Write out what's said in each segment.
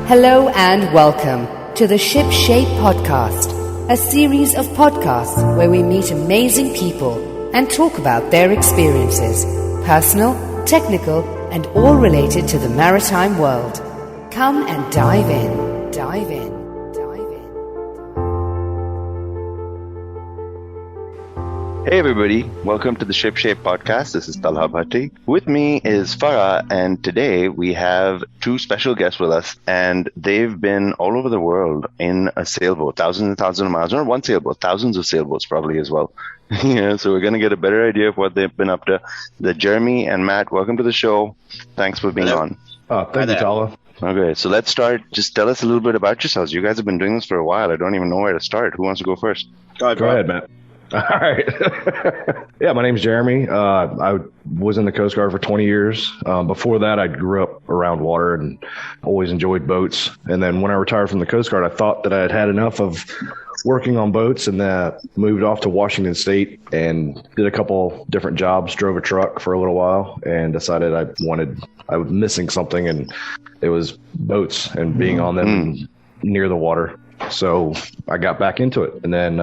Hello and welcome to the Ship Shape Podcast, a series of podcasts where we meet amazing people and talk about their experiences, personal, technical, and all related to the maritime world. Come and dive in, dive in. Hey everybody, welcome to the Ship Shape Podcast. This is Talha Bhatti. With me is Farah, and today we have two special guests with us, and they've been all over the world in a sailboat, thousands and thousands of miles, not one sailboat, thousands of sailboats probably as well. Yeah, so we're going to get a better idea of what they've been up to. Jeremy and Matt, welcome to the show. Thanks for being on. Thank you, Talha. Okay, so let's start. Just tell us a little bit about yourselves. You guys have been doing this for a while. I don't even know where to start. Who wants to go first? Go ahead, Matt. All right. Yeah, my name's Jeremy. I was in the Coast Guard for 20 years. Before that, I grew up around water and always enjoyed boats. And then when I retired from the Coast Guard, I thought that I had had enough of working on boats and moved off to Washington State and did a couple different jobs, drove a truck for a little while, and decided I was missing something, and it was boats and being on them near the water. So I got back into it. And then,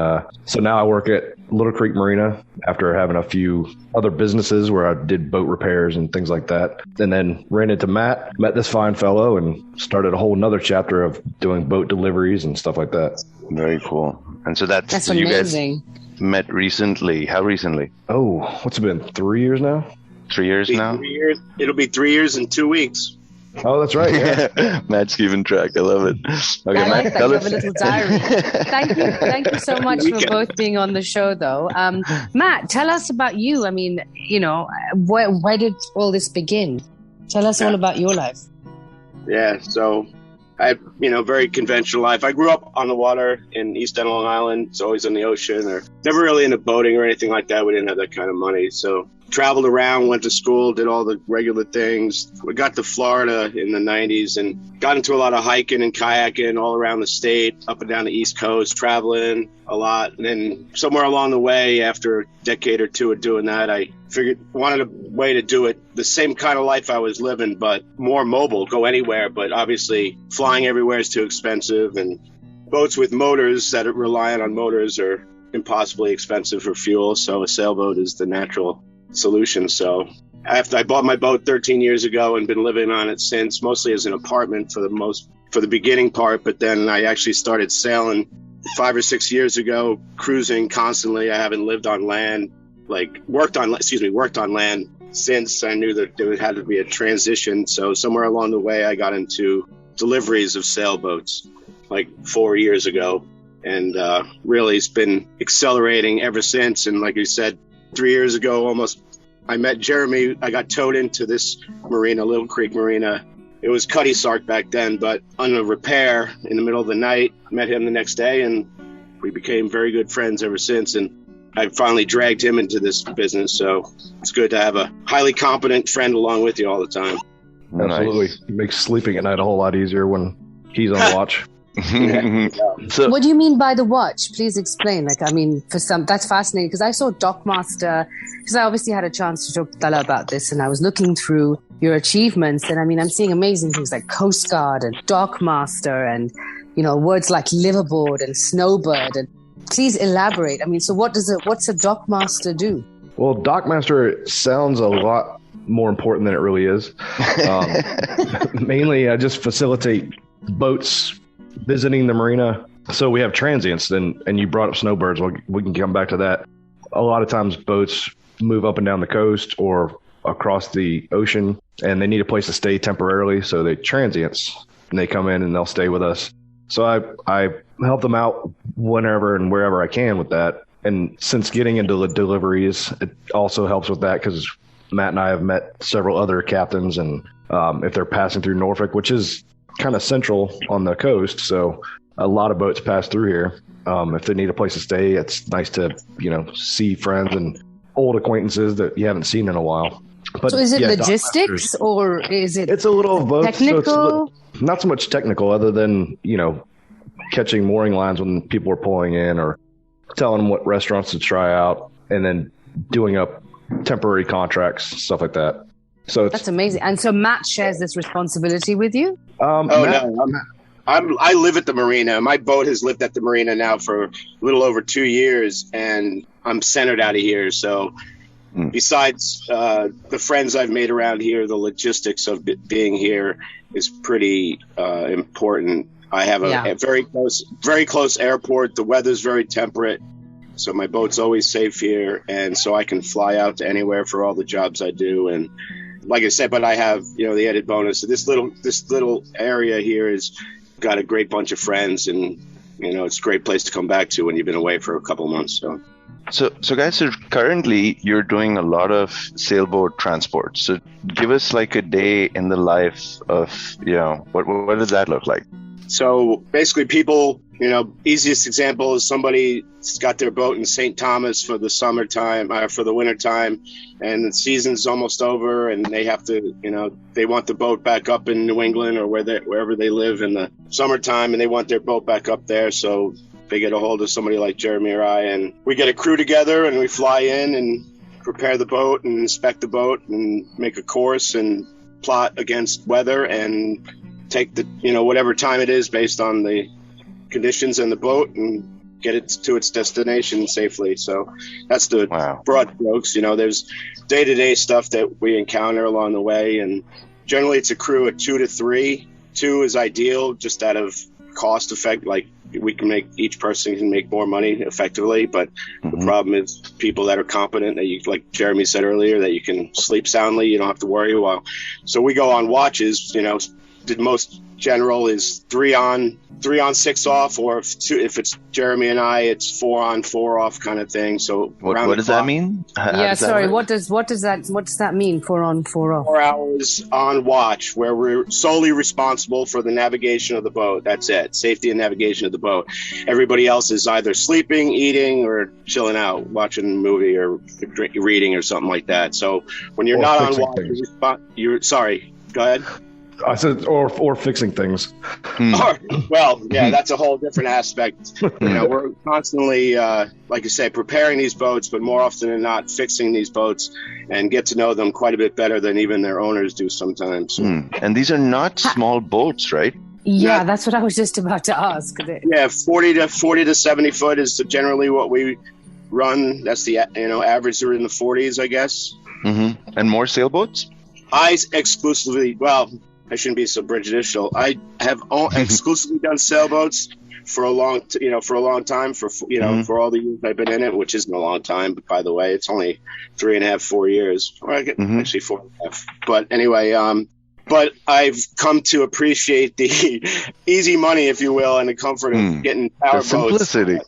so now I work at Little Creek Marina after having a few other businesses where I did boat repairs and things like that. And then ran into Matt, met this fine fellow, and started a whole nother chapter of doing boat deliveries and stuff like that. Very cool. And so that's so amazing. You guys met recently. How recently? Oh, what's it been? 3 years now? 3 years now? 3 years. It'll be 3 years and 2 weeks. Oh, that's right. Yeah. Matt's keeping track. I love it. Okay, I Matt, like that. You have a little diary. Thank you so much for both being on the show, though. Matt, tell us about you. I mean, where did all this begin? Tell us all about your life. Yeah, so I had, very conventional life. I grew up on the water in East End, Long Island. It's always on the ocean, or never really into boating or anything like that. We didn't have that kind of money, so traveled around, went to school, did all the regular things. We got to Florida in the 90s and got into a lot of hiking and kayaking all around the state, up and down the East Coast, traveling a lot. And then somewhere along the way, after a decade or two of doing that, I wanted a way to do it the same kind of life I was living, but more mobile, go anywhere. But obviously flying everywhere is too expensive, and boats with motors that are reliant on motors are impossibly expensive for fuel. So a sailboat is the natural solution. So after I bought my boat 13 years ago and been living on it since, mostly as an apartment for the beginning part, but then I actually started sailing 5 or 6 years ago, cruising constantly. I haven't lived on land, worked on land since. I knew that there had to be a transition. So somewhere along the way, I got into deliveries of sailboats 4 years ago, and really it's been accelerating ever since. And like you said, 3 years ago, almost, I met Jeremy. I got towed into this marina, Little Creek Marina. It was Cuddy Sark back then, but on a repair in the middle of the night. Met him the next day, and we became very good friends ever since. And I finally dragged him into this business. So it's good to have a highly competent friend along with you all the time. Absolutely. Nice. It makes sleeping at night a whole lot easier when he's on watch. So, What do you mean by the watch? Please explain. For some, that's fascinating, because I saw Dockmaster, because I obviously had a chance to talk to Tala about this, and I was looking through your achievements, and I'm seeing amazing things like Coast Guard and Dockmaster, and words like liverboard and snowbird. And please elaborate. So what's a Dockmaster do? Well, Dockmaster sounds a lot more important than it really is. Mainly, I just facilitate boats visiting the marina. So we have transients, and you brought up snowbirds. We can come back to that. A lot of times boats move up and down the coast or across the ocean, and they need a place to stay temporarily. So they transients, and they come in and they'll stay with us. So I help them out whenever and wherever I can with that. And since getting into the deliveries, it also helps with that, because Matt and I have met several other captains, and if they're passing through Norfolk, which is kind of central on the coast, so a lot of boats pass through here. If they need a place to stay, it's nice to see friends and old acquaintances that you haven't seen in a while. But so is it logistics, or is it? It's a little of both. Technical? So it's not so much technical, other than catching mooring lines when people are pulling in, or telling them what restaurants to try out, and then doing up temporary contracts, stuff like that. So that's amazing. And so Matt shares this responsibility with you? No. I live at the marina. My boat has lived at the marina now for a little over 2 years, and I'm centered out of here. So besides the friends I've made around here, the logistics of being here is pretty important. I have a very close airport. The weather's very temperate, so my boat's always safe here, and so I can fly out to anywhere for all the jobs I do. And like I said, but I have, the added bonus. This little area here has got a great bunch of friends, and it's a great place to come back to when you've been away for a couple months. So guys, currently you're doing a lot of sailboat transport. So give us like a day in the life of, what does that look like? So basically people, easiest example is somebody's got their boat in St. Thomas for the summertime, for the wintertime, and the season's almost over, and they have to, they want the boat back up in New England or wherever they live in the summertime, and they want their boat back up there. So they get a hold of somebody like Jeremy or I, and we get a crew together and we fly in and prepare the boat and inspect the boat and make a course and plot against weather and take the, whatever time it is based on the conditions in the boat and get it to its destination safely. So that's the broad strokes. There's day-to-day stuff that we encounter along the way, and generally it's a crew of 2 to 3. 2 is ideal, just out of cost effect, like each person can make more money effectively, but the problem is people that are competent, that you, like Jeremy said earlier, that you can sleep soundly, you don't have to worry. So we go on watches, the most general is 3 on, 6 off, or if it's Jeremy and I, it's 4 on, 4 off kind of thing. So what does that mean? What does that mean? 4 on, 4 off? 4 hours on watch, where we're solely responsible for the navigation of the boat. That's it. Safety and navigation of the boat. Everybody else is either sleeping, eating, or chilling out, watching a movie or reading or something like that. So when you're not on watch, you're sorry. Go ahead. I said, or fixing things. Well, yeah, that's a whole different aspect. We're constantly, like I say, preparing these boats, but more often than not, fixing these boats and get to know them quite a bit better than even their owners do sometimes. And these are not small boats, right? Yeah, that's what I was just about to ask. Yeah, 40 to 70 foot is generally what we run. That's the average are in the 40s, I guess. And more sailboats? I shouldn't be so prejudicial. I have exclusively done sailboats for a long time, for all the years I've been in it, which isn't a long time, but by the way, it's only 3.5, 4 years, or actually 4.5. But anyway, but I've come to appreciate the easy money, if you will, and the comfort of getting power boats. Simplicity.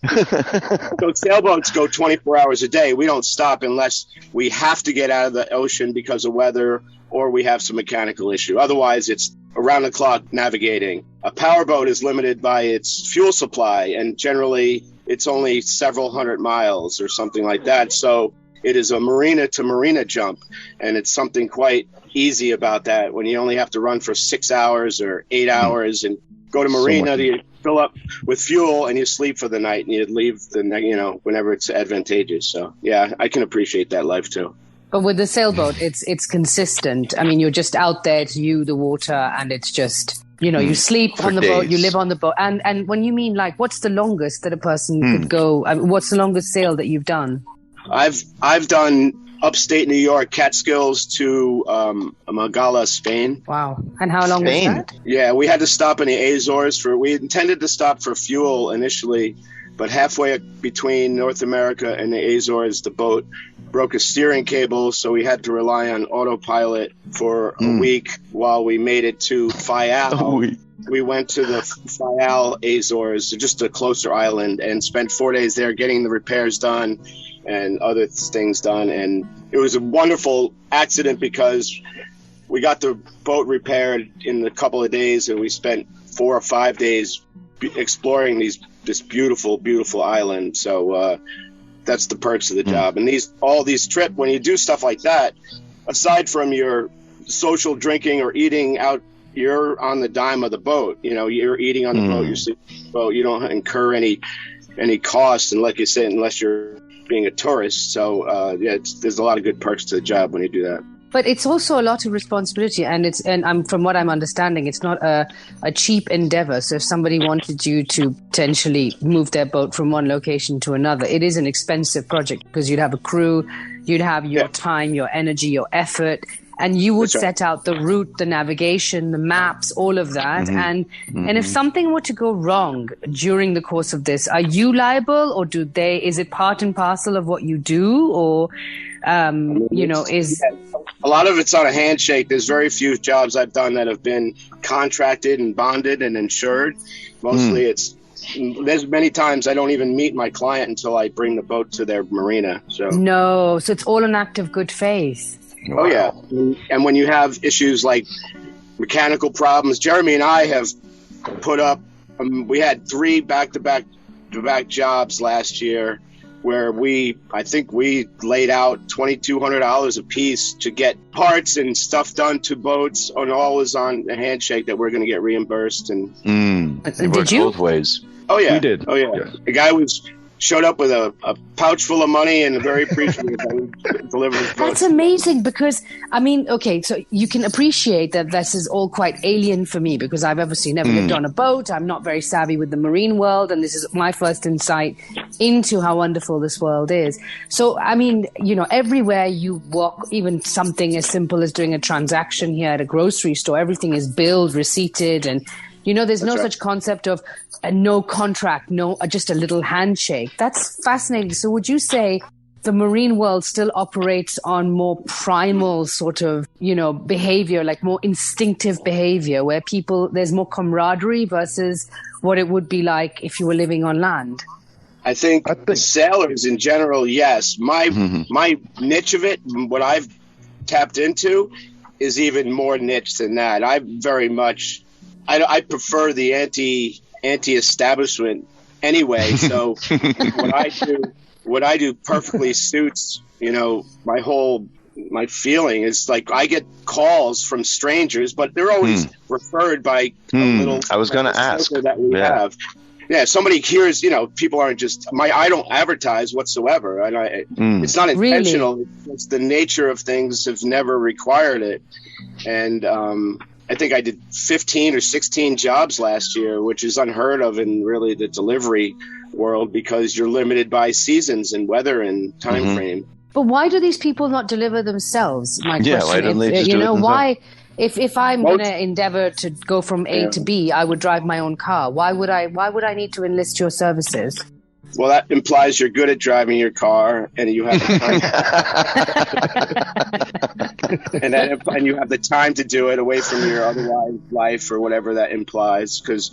So sailboats go 24 hours a day. We don't stop unless we have to get out of the ocean because of weather or we have some mechanical issue. Otherwise, it's around the clock navigating. A powerboat is limited by its fuel supply, and generally it's only several hundred miles or something like that. So it is a marina to marina jump, and it's something quite easy about that when you only have to run for 6 hours or 8 hours and go to marina, you fill up with fuel and you sleep for the night, and you leave whenever it's advantageous. So yeah, I can appreciate that life too. But with the sailboat, it's consistent. I mean, you're just out there, it's you, the water, and it's just, you sleep on the boat, you live on the boat. And when you mean, like, what's the longest that a person could go? I mean, what's the longest sail that you've done? I've done upstate New York, Catskills to Magala, Spain. Wow. And how long was that? Yeah, we had to stop in the Azores we intended to stop for fuel initially, but halfway between North America and the Azores, the boat broke a steering cable, so we had to rely on autopilot for a week while we made it to Fayal. We went to the Fayal Azores, just a closer island, and spent 4 days there getting the repairs done and other things done. And it was a wonderful accident because we got the boat repaired in a couple of days, and we spent 4 or 5 days exploring this beautiful, beautiful island. So that's the perks of the job. And all these trips, when you do stuff like that, aside from your social drinking or eating out, you're on the dime of the boat. You're eating on the boat, you're sleeping on the boat. You don't incur any cost, and like you said, unless you're being a tourist. So there's a lot of good perks to the job when you do that. But it's also a lot of responsibility, and from what I'm understanding, it's not a cheap endeavor. So if somebody wanted you to potentially move their boat from one location to another, it is an expensive project because you'd have a crew, you'd have your time, your energy, your effort, and you would set out the route, the navigation, the maps, all of that. And if something were to go wrong during the course of this, are you liable, or is it part and parcel of what you do, or is a lot of it's on a handshake. There's very few jobs I've done that have been contracted and bonded and insured. Mostly there's many times I don't even meet my client until I bring the boat to their marina. So it's all an act of good faith. Wow. Oh yeah. And when you have issues like mechanical problems, Jeremy and I have put up, we had 3 back-to-back jobs last year where I think we laid out $2,200 a piece to get parts and stuff done to boats, and all was on a handshake that we're going to get reambused. And it works both ways. Oh yeah, we did. Oh yeah, the guy showed up with a pouch full of money and very appreciative that we delivered his boat. That's amazing because, so you can appreciate that this is all quite alien for me because I've obviously never lived on a boat. I'm not very savvy with the marine world, and this is my first insight into how wonderful this world is. So, everywhere you walk, even something as simple as doing a transaction here at a grocery store, everything is billed, receipted, and there's no such concept of no contract, just a little handshake. That's fascinating. So would you say the marine world still operates on more primal sort of, behavior, like more instinctive behavior where there's more camaraderie versus what it would be like if you were living on land? I think sailors in general, yes. My niche of it, what I've tapped into, is even more niche than that. I prefer the anti-establishment anyway. So what I do perfectly suits, my feeling is like I get calls from strangers, but they're always referred by a little. I was going to ask that we have. Yeah, if somebody hears, people aren't just I don't advertise whatsoever, and it's not intentional. Really? It's the nature of things have never required it, and I think I did 15 or 16 jobs last year, which is unheard of in really the delivery world because you're limited by seasons and weather and time frame. But why do these people not deliver themselves? My question why don't they just do it why? If I'm going to endeavor to go from A to B, I would drive my own car. Why would I need to enlist your services? Well, that implies you're good at driving your car, and you have the time. and you have the time to do it away from your otherwise life or whatever that implies. Because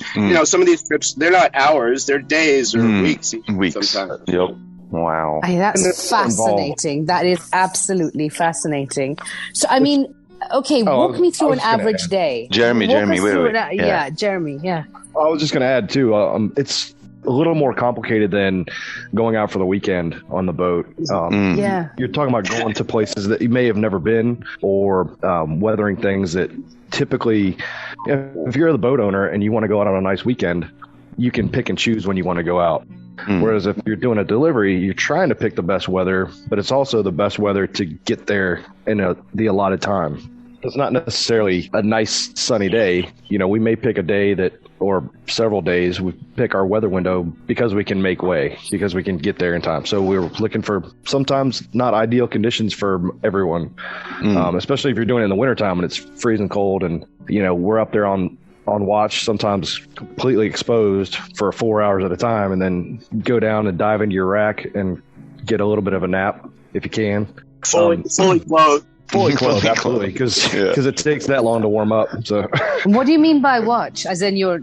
some of these trips, they're not hours; they're days or weeks. Sometimes. Yep. Wow. That's fascinating. That is absolutely fascinating. So, walk me through an average day. Jeremy, wait. Jeremy. I was just going to add too. It's a little more complicated than going out for the weekend on the boat. You're talking about going to places that you may have never been, or weathering things that typically, if you're the boat owner and you want to go out on a nice weekend, you can pick and choose when you want to go out. Whereas if you're doing a delivery, you're trying to pick the best weather, but it's also the best weather to get there in the allotted time. It's not necessarily a nice sunny day. We may pick a day or several days, we pick our weather window because we can make way, because we can get there in time. So we're looking for sometimes not ideal conditions for everyone, especially if you're doing it in the wintertime and it's freezing cold and, we're up there on watch, sometimes completely exposed for 4 hours at a time, and then go down and dive into your rack and get a little bit of a nap if you can. Fully clothed. Fully clothed, absolutely, because it takes that long to warm up. So, what do you mean by watch? As in you're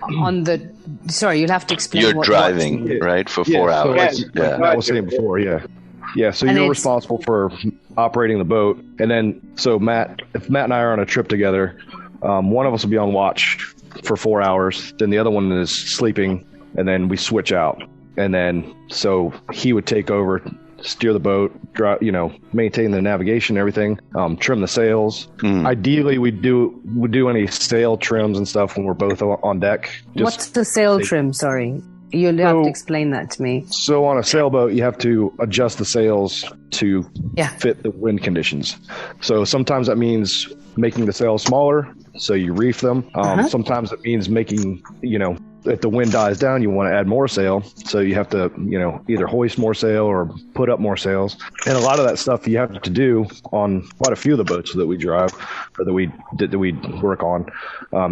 on the? Sorry, you'll have to explain. You're driving, right, for 4 hours. So I was saying before, yeah. So you're responsible for operating the boat, and then if Matt and I are on a trip together, one of us will be on watch for 4 hours, then the other one is sleeping, and then we switch out, and then so he would take over, steer the boat, maintain the navigation, everything, trim the sails. Ideally, we do any sail trims and stuff when we're both on deck. What's the sail trim? Sorry. You'll have to explain that to me. So on a sailboat, you have to adjust the sails to fit the wind conditions. So sometimes that means making the sails smaller, so you reef them. Sometimes it means making, if the wind dies down, you want to add more sail. So you have to, either hoist more sail or put up more sails. And a lot of that stuff you have to do on quite a few of the boats that we drive or that we work on.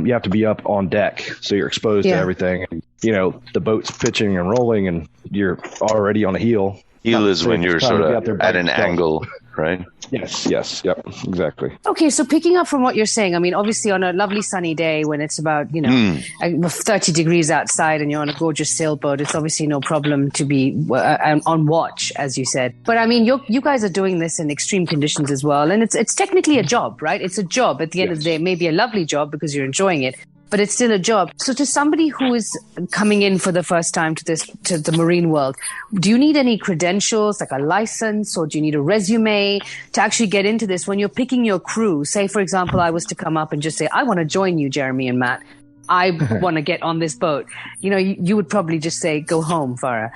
You have to be up on deck, so you're exposed to everything. And, the boat's pitching and rolling, and you're already on a heel. Heel is when you're sort of at an angle, right? Yes, yep, exactly. Okay, so picking up from what you're saying, I mean, obviously on a lovely sunny day when it's about, 30 degrees outside and you're on a gorgeous sailboat, it's obviously no problem to be on watch, as you said. But I mean, you guys are doing this in extreme conditions as well. And it's technically a job, right? It's a job at the end of the day. It may be a lovely job because you're enjoying it, but it's still a job. So to somebody who is coming in for the first time to the marine world, do you need any credentials, like a license, or do you need a resume to actually get into this? When you're picking your crew, say, for example, I was to come up and just say, I want to join you, Jeremy and Matt. I want to get on this boat. You would probably just say, go home, Farah.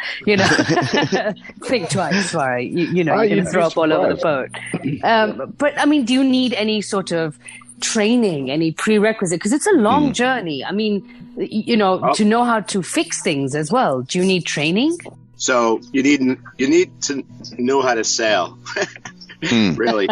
Think twice, Farah. You're going to throw up all over the boat. But I mean, do you need any sort of training, any prerequisite? Because it's a long journey. I mean, to know how to fix things as well. Do you need training? So you need to know how to sail. Really.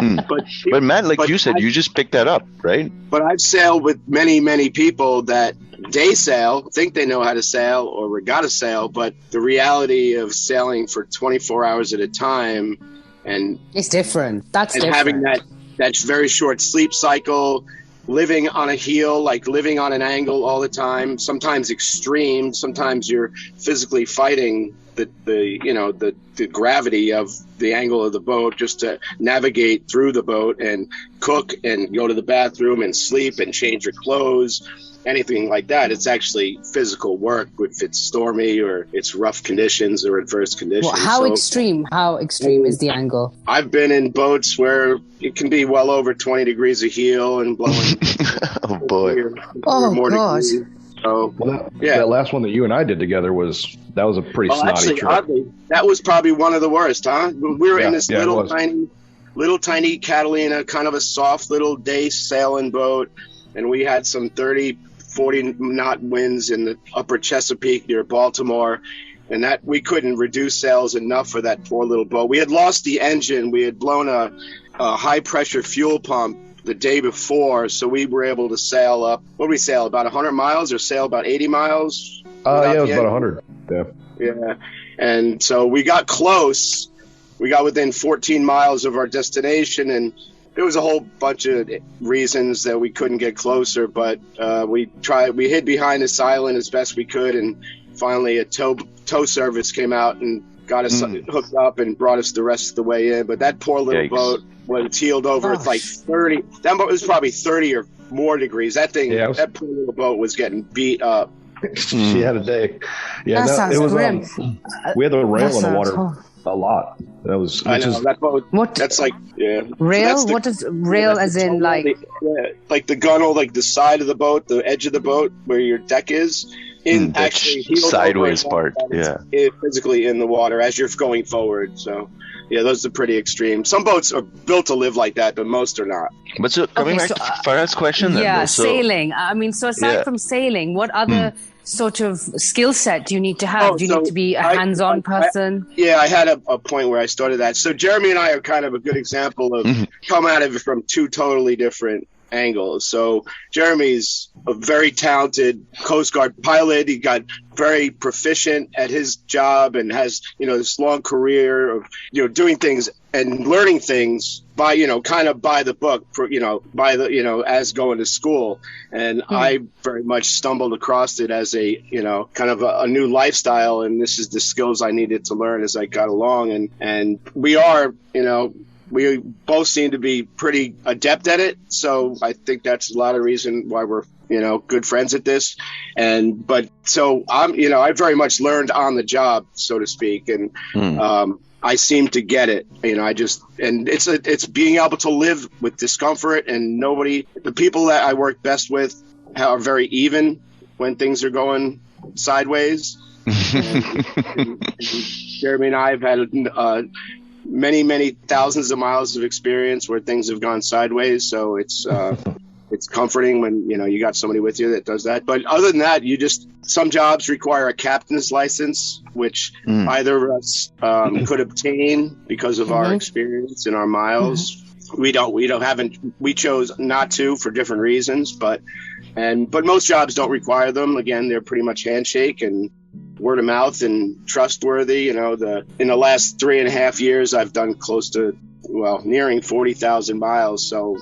But Matt, like you said, you just picked that up, right? But I've sailed with many, many people that day sail, think they know how to sail or regatta sail, but the reality of sailing for 24 hours at a time and it's different. That's different. Having that very short sleep cycle, living on a heel, like living on an angle all the time, sometimes extreme, sometimes you're physically fighting the gravity of the angle of the boat just to navigate through the boat and cook and go to the bathroom and sleep and change your clothes, anything like that. It's actually physical work if it's stormy or it's rough conditions or adverse conditions. Well, how extreme is the angle? I've been in boats where it can be well over 20 degrees a heel and blowing. Oh boy. Oh God. So, that last one that you and I did together was a pretty snotty trip. Oddly, that was probably one of the worst, huh? We were in this little tiny Catalina, kind of a soft little day sailing boat, and we had some 30, 40 knot winds in the upper Chesapeake near Baltimore, and that we couldn't reduce sails enough for that poor little boat. We had lost the engine. We had blown a high pressure fuel pump the day before, so we were able to sail up. What did we sail? About 100 miles or sail about 80 miles? It was about 100. Yeah. And so we got close. We got within 14 miles of our destination, and there was a whole bunch of reasons that we couldn't get closer, but we hid behind this island as best we could, and finally a tow service came out and got us hooked up and brought us the rest of the way in. But that poor little boat was heeled over. It's like 30. That boat was probably 30 or more degrees. That thing, that poor little boat was getting beat up. She had a day. Yeah, that sounds grim. We had the rail in the water a lot. That was. That boat. What? That's like rail. So what is rail? As in like the gunnel, like the side of the boat, the edge of the boat where your deck is. Actually sideways part, physically in the water as you're going forward. So, those are pretty extreme. Some boats are built to live like that, but most are not. But so coming back to Farah's question, then, sailing. I mean, so aside from sailing, what other sort of skill set do you need to have? Do you need to be a hands-on person? I had a point where I started that. So Jeremy and I are kind of a good example of come at it from two totally different angles. So Jeremy's a very talented Coast Guard pilot. He got very proficient at his job and has, this long career of, doing things and learning things by, kind of by the book, as going to school. And I very much stumbled across it as a, kind of a new lifestyle. And this is the skills I needed to learn as I got along. And we are, we both seem to be pretty adept at it. So I think that's a lot of reason why we're, good friends at this. But so I very much learned on the job, so to speak. And, I seem to get it, and it's being able to live with discomfort, and the people that I work best with are very even when things are going sideways. and Jeremy and I have had many thousands of miles of experience where things have gone sideways. So it's comforting when you got somebody with you that does that. But other than that, some jobs require a captain's license, which either of us could obtain because of our experience and our miles. We chose not to for different reasons, but most jobs don't require them. Again, they're pretty much handshake and word of mouth and trustworthy. In the last 3.5 years, I've done close to nearing 40,000 miles. So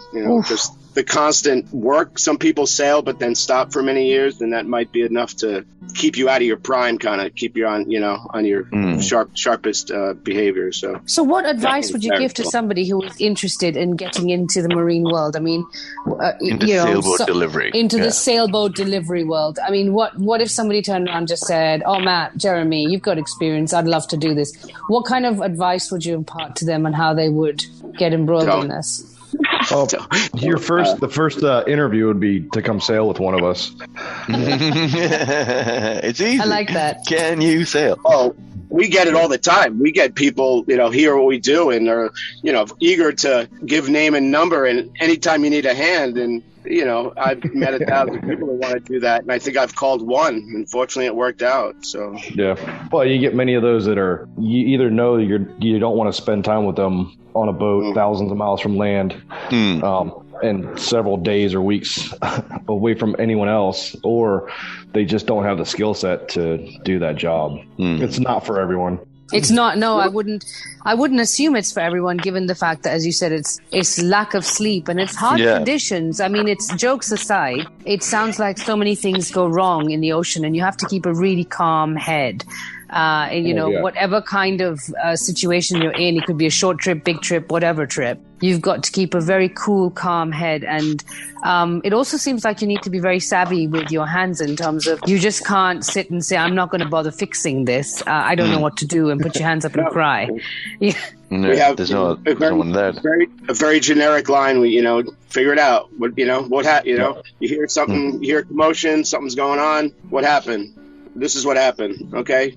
just the constant work. Some people sail but then stop for many years, and that might be enough to keep you out of your prime, kind of keep you on your sharpest behavior. So what advice would you give to somebody who is interested in getting into the marine world? I mean, into sailboat delivery. Into the sailboat delivery world. I mean, what if somebody turned around and just said, "Oh, Matt, Jeremy, you've got experience. I'd love to do this." What kind of advice would you impart to them on how they would get embroiled in this? Oh, the first interview would be to come sail with one of us. It's easy. I like that. Can you sail? Oh, we get it all the time. We get people, hear what we do and are, eager to give name and number. And anytime you need a hand, and I've met 1,000 people who want to do that, and I think I've called one. Unfortunately, it worked out. So yeah, well, you get many of those that are you either know you don't want to spend time with them on a boat thousands of miles from land, and several days or weeks away from anyone else, or they just don't have the skill set to do that job. It's not for everyone. It's not. No, I wouldn't assume it's for everyone, given the fact that, as you said, it's lack of sleep and it's hard conditions. I mean, it's jokes aside. It sounds like so many things go wrong in the ocean, and you have to keep a really calm head. Whatever kind of situation you're in, it could be a short trip, big trip, whatever trip. You've got to keep a very cool, calm head. And it also seems like you need to be very savvy with your hands in terms of you just can't sit and say, "I'm not going to bother fixing this. I don't know what to do," and put your hands up and cry. Yeah. We have there's no one there. A very generic line. We figure it out. You hear something, you hear a commotion, something's going on. What happened? This is what happened. Okay.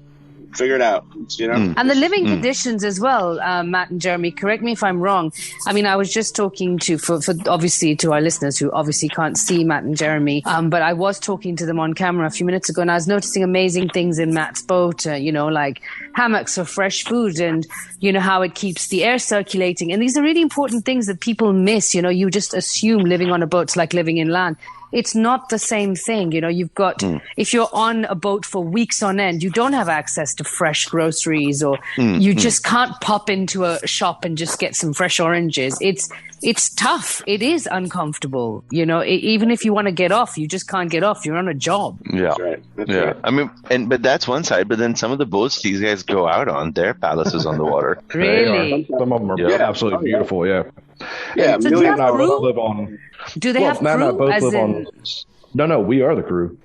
Figure it out, And the living conditions as well, Matt and Jeremy, correct me if I'm wrong. I mean, I was just talking for obviously to our listeners who obviously can't see Matt and Jeremy, but I was talking to them on camera a few minutes ago, and I was noticing amazing things in Matt's boat, like hammocks for fresh food, and how it keeps the air circulating. And these are really important things that people miss. You just assume living on a boat's like living in land. It's not the same thing. You've got, if you're on a boat for weeks on end, you don't have access to fresh groceries, or you just can't pop into a shop and just get some fresh oranges. It's tough. It is uncomfortable. Even if you want to get off, you just can't get off. You're on a job. Yeah. That's right. I mean, but that's one side, but then some of the boats these guys go out on, their palaces on the water. Really? Some of them are absolutely beautiful. Yeah. Yeah. So Amelia and I both live on. Do they have Matt crew? and I both live on. No, we are the crew.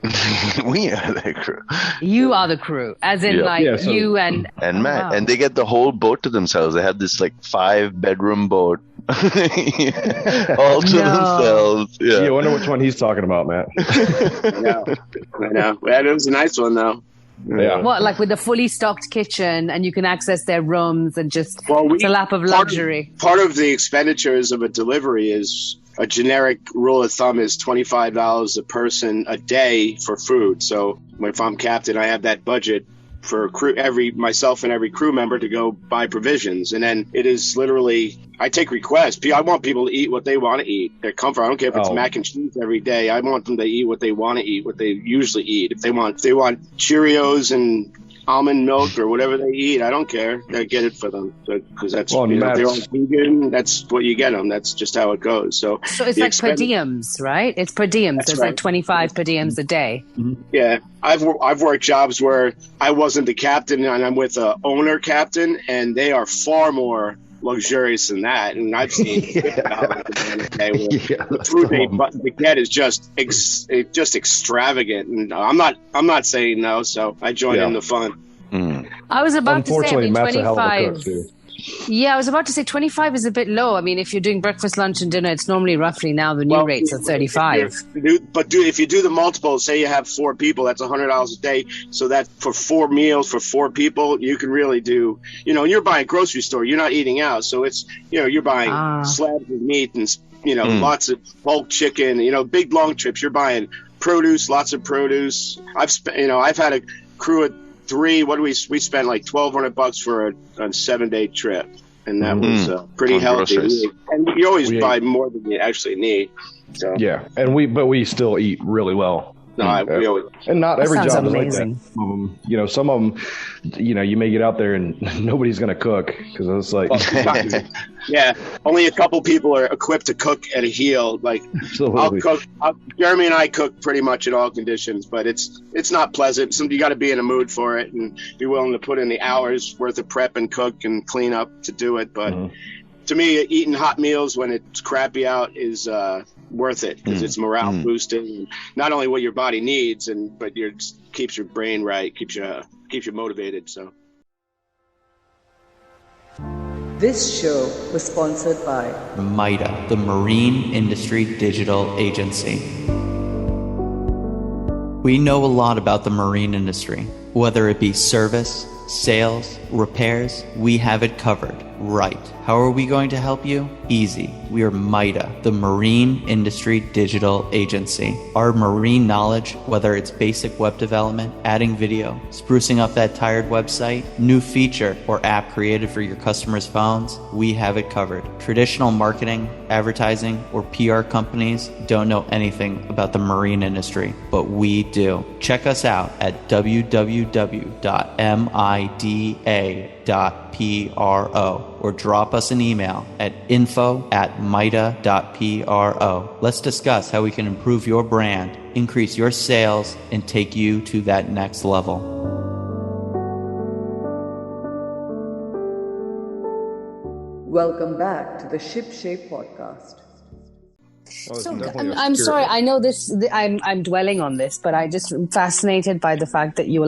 We are the crew. You are the crew, as in you and Matt, wow. And they get the whole boat to themselves. They have this 5-bedroom boat, all to themselves. Yeah. You wonder which one he's talking about, Matt. I know. It was a nice one, though. Yeah. What, like with a fully stocked kitchen, and you can access their rooms and just it's a lap of luxury. Part of the expenditures of a delivery is a generic rule of thumb is $25 a person a day for food. So if I'm captain, I have that budget for myself and every crew member to go buy provisions. And then it is literally, I take requests. I want people to eat what they want to eat. Their comfort. I don't care if it's mac and cheese every day. I want them to eat what they want to eat, what they usually eat. If they want Cheerios and almond milk or whatever they eat, I don't care. I get it for them because that's if they're all vegan. That's what you get them. That's just how it goes. So it's like per diems, right? It's per diems. That's right. Like 25 per diems a day. Mm-hmm. Yeah, I've worked jobs where I wasn't the captain and I'm with a owner captain, and they are far more luxurious than that. And I've seen the food they get is just extravagant. And I'm not saying no, so I join in the fun. I was about to say, Matt's a hell of a cook, too. Yeah, I was about to say 25 is a bit low. I mean, if you're doing breakfast, lunch, and dinner, it's normally roughly now the new rates are 35. If you do the multiples, say you have 4 people, that's $100 a day. So that for 4 meals for 4 people, you can really do, and you're buying grocery store, you're not eating out. So it's, you're buying slabs of meat and, lots of bulk chicken, big long trips. You're buying produce, lots of produce. I've had a crew of 3. We spent like $1,200 for a 7-day trip, and that was pretty healthy. And you always buy more than you actually need. So. Yeah, and we still eat really well. No, we always. And not every job is amazing. like that. Some of them, you may get out there and nobody's going to cook because it's like. Yeah, only a couple people are equipped to cook at a heel. Like, Absolutely. I'll cook. Jeremy and I cook pretty much in all conditions, but it's not pleasant. You got to be in a mood for it and be willing to put in the hours worth of prep and cook and clean up to do it. But to me, eating hot meals when it's crappy out is worth it because it's morale boosting. And not only what your body needs, but keeps your brain right, keeps you motivated. So. This show was sponsored by MITA, the Marine Industry Digital Agency. We know a lot about the marine industry. Whether it be service, sales, repairs, we have it covered. Right. How are we going to help you? Easy. We are MITA, the Marine Industry Digital Agency. Our marine knowledge, whether it's basic web development, adding video, sprucing up that tired website, new feature or app created for your customers' phones, we have it covered. Traditional marketing, advertising, or PR companies don't know anything about the marine industry, but we do. Check us out at www.mida.pro or drop us an email at info@mida.pro. Let's discuss how we can improve your brand, increase your sales, and take you to that next level. Welcome back to the Ship Shape podcast. So I'm sorry. I know this. I'm dwelling on this, but I just am fascinated by the fact that you're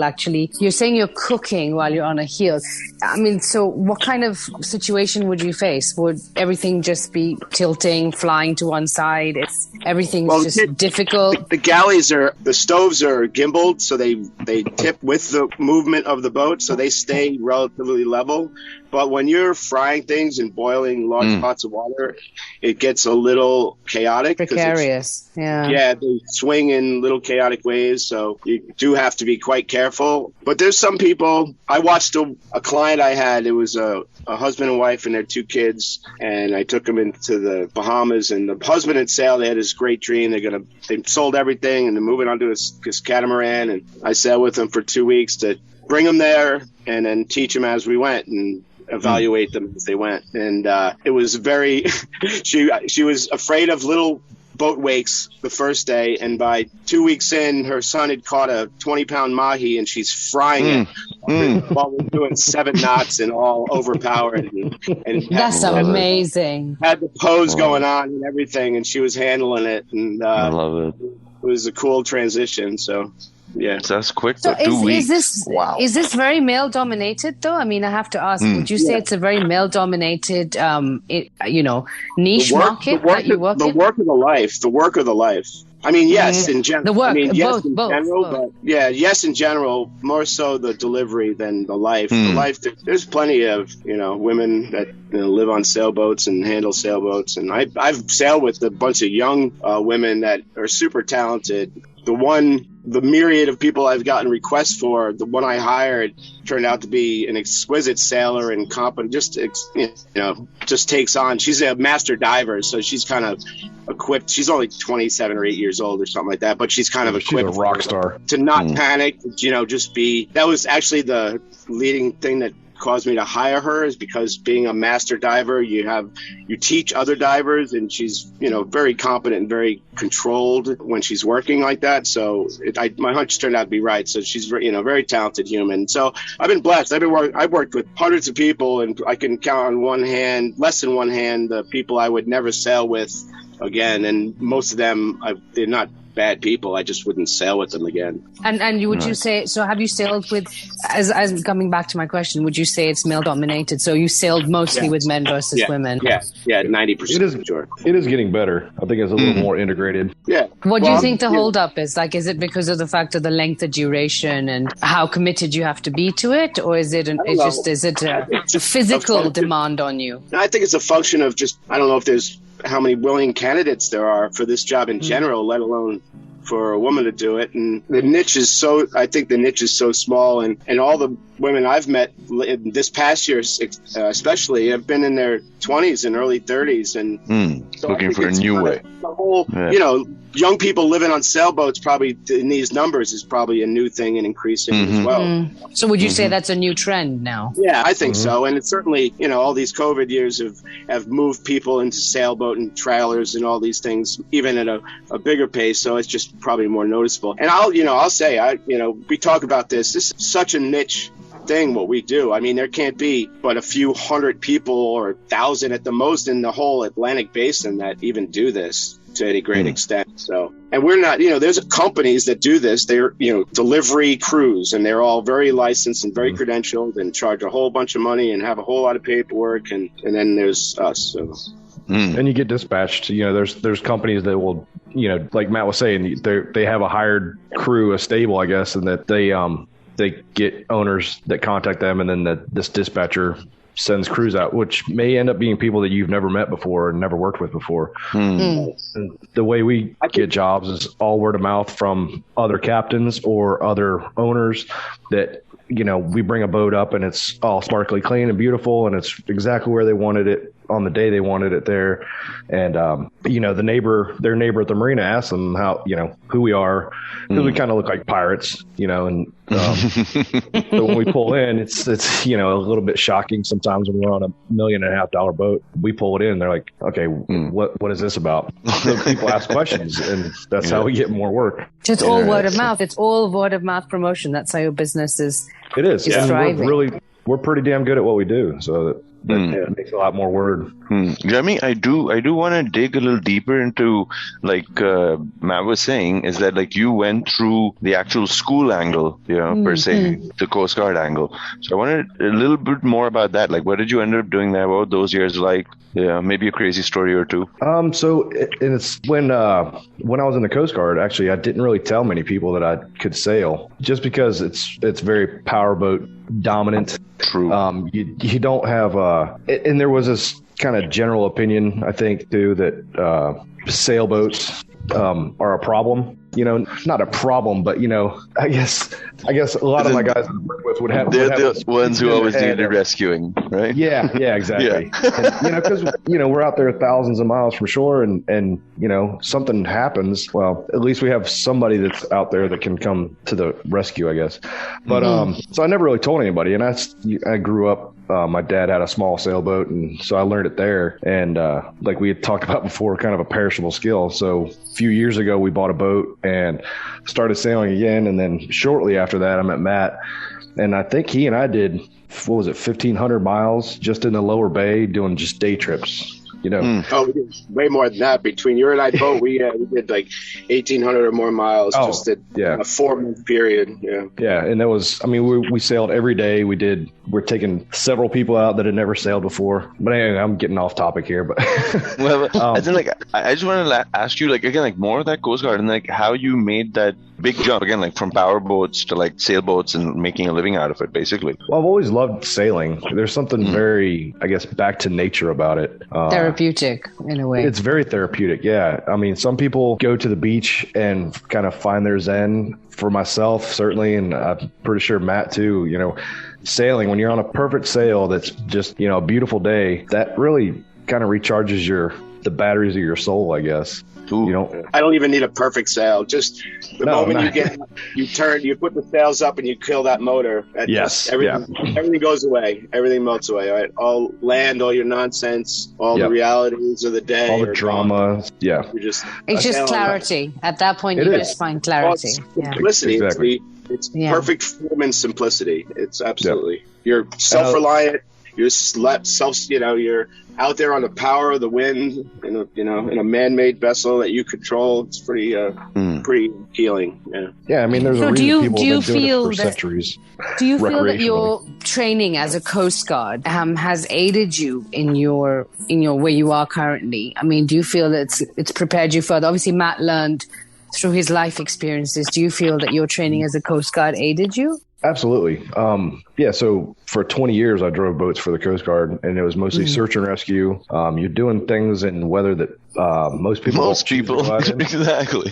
saying you're cooking while you're on a heel. I mean, so what kind of situation would you face? Would everything just be tilting, flying to one side? Everything's just difficult. The stoves are gimbaled, so they tip with the movement of the boat, so they stay relatively level. But when you're frying things and boiling large pots of water, it gets a little chaotic. Precarious, yeah. Yeah, they swing in little chaotic ways, so you do have to be quite careful. But there's some people. I watched a client I had. It was a husband and wife and their 2 kids, and I took them into the Bahamas. And the husband had sailed. They had this great dream. They sold everything and they're moving onto his catamaran. And I sailed with them for 2 weeks to bring them there and then teach them as we went and evaluate them as they went. And it was very she was afraid of little boat wakes the first day, and by 2 weeks in, her son had caught a 20-pound mahi and she's frying it while we're doing 7 knots and all overpowered and that's amazing. Had the pose going on and everything, and she was handling it, and I love it. It was a cool transition. So yeah, so that's quick. So 2 weeks. Is this very male dominated though? I mean, I have to ask. Would you say it's a very male dominated, niche market that you work in? The work of the life. I mean, yes, in general. The work, I mean, yes, in both. general, but yes, in general, more so the delivery than the life. The life, there's plenty of women that live on sailboats and handle sailboats, and I've sailed with a bunch of young women that are super talented. The myriad of people I've gotten requests for, the one I hired turned out to be an exquisite sailor and competent, just takes on. She's a master diver, so she's kind of equipped. She's only 27 or 8 years old or something like that, but she's kind of equipped. She's a rock star. To not panic, just be. That was actually the leading thing that caused me to hire her, is because being a master diver, you teach other divers, and she's very competent and very controlled when she's working like that. So my hunch turned out to be right. So she's very talented human. So I've been blessed. I've worked with hundreds of people, and I can count on less than one hand, the people I would never sail with again, and most of them they're not bad people, I just wouldn't sail with them again. And would you say, so have you sailed with, as coming back to my question, would you say it's male dominated? So you sailed mostly with men versus women? Yeah, 90%. Sure. It is getting better. I think it's a little more integrated. Yeah. What do you think the holdup is? Like, is it because of the fact of the length of duration and how committed you have to be to it? Or is it a physical demand on you? I think it's a function of just, I don't know if there's how many willing candidates there are for this job in general, let alone for a woman to do it. And the niche is so small, and all the women I've met this past year especially have been in their 20s and early 30s, and so looking for a new way. The whole, young people living on sailboats probably in these numbers is probably a new thing and increasing as well. So would you say that's a new trend now? Yeah, I think so. And it's certainly, all these COVID years have moved people into sailboat and trailers and all these things, even at a bigger pace. So it's just probably more noticeable. And I'll say, we talk about this. This is such a niche thing, what we do. I mean, there can't be but a few hundred people or 1,000 at the most in the whole Atlantic basin that even do this to any great extent. So, and we're not, there's companies that do this. They're, delivery crews, and they're all very licensed and very credentialed and charge a whole bunch of money and have a whole lot of paperwork. And then there's us. So. And you get dispatched. There's companies that will, like Matt was saying, they have a hired crew, a stable, I guess, and that they get owners that contact them, and then this dispatcher sends crews out, which may end up being people that you've never met before and never worked with before. And the way we get jobs is all word of mouth from other captains or other owners that, we bring a boat up and it's all sparkly clean and beautiful, and it's exactly where they wanted it on the day they wanted it there. And, their neighbor at the marina asks them how, who we are, because we kind of look like pirates, and so when we pull in, it's a little bit shocking sometimes when we're on $1.5 million boat. We pull it in, they're like, okay, what is this about? So people ask questions, and that's how we get more work. Just all word of mouth. It's all word of mouth promotion. That's how your business is. It is. Is thriving. We're pretty damn good at what we do. So that makes a lot more word. Jeremy, I do want to dig a little deeper into, like Matt was saying, is that like you went through the actual school angle, per se, the Coast Guard angle. So I wanted a little bit more about that. Like, what did you end up doing there? What were those years like? Yeah, maybe a crazy story or two. So it's when I was in the Coast Guard, actually, I didn't really tell many people that I could sail, just because it's very powerboat dominant. True. You don't have and there was this kind of general opinion, I think, too, that sailboats are a problem. Not a problem, but I guess a lot of my guys I work with would have. They're the ones who always needed rescuing, right? Yeah, exactly. And, because we're out there thousands of miles from shore, and something happens. Well, at least we have somebody that's out there that can come to the rescue, I guess. But so I never really told anybody, and I grew up. My dad had a small sailboat, and so I learned it there. And like we had talked about before, kind of a perishable skill. So a few years ago, we bought a boat and started sailing again. And then shortly after that, I met Matt, and I think he and I did, 1,500 miles just in the lower bay doing just day trips. Oh, we did way more than that. Between you and I both, we did like 1,800 or more miles just at a 4-month period. Yeah, and that was, we sailed every day. We're taking several people out that had never sailed before. But anyway, I'm getting off topic here. But well, I just want to ask you, like, again, like more of that Coast Guard and like how you made that big jump again, like from power boats to like sailboats and making a living out of it, basically. Well, I've always loved sailing. There's something very, I guess, back to nature about it. Therapeutic in a way. It's very therapeutic. Yeah. Some people go to the beach and kind of find their zen. For myself, certainly, and I'm pretty sure Matt too, sailing, when you're on a perfect sail that's just, a beautiful day, that really kind of recharges the batteries of your soul, I guess. I don't even need a perfect sail. Just the moment you put the sails up and you kill that motor. Everything goes away. Everything melts away. Right? All land, all your nonsense, all the realities of the day, all the drama. Gone. Yeah, it's just clarity. At that point, you just find clarity. Simplicity. Exactly. It's perfect form and simplicity. It's absolutely. You're self-reliant. you're you're out there on the power of the wind in a man-made vessel that you control. It's pretty appealing. Yeah, I mean, there's a reason people have been doing it for centuries. Do you feel that your training as a Coast Guard has aided you in your where you are currently? I mean, do you feel that it's prepared you further? Obviously, Matt learned through his life experiences. Do you feel that your training as a Coast Guard aided you? Absolutely. So for 20 years, I drove boats for the Coast Guard, and it was mostly search and rescue. You're doing things in weather that most people exactly.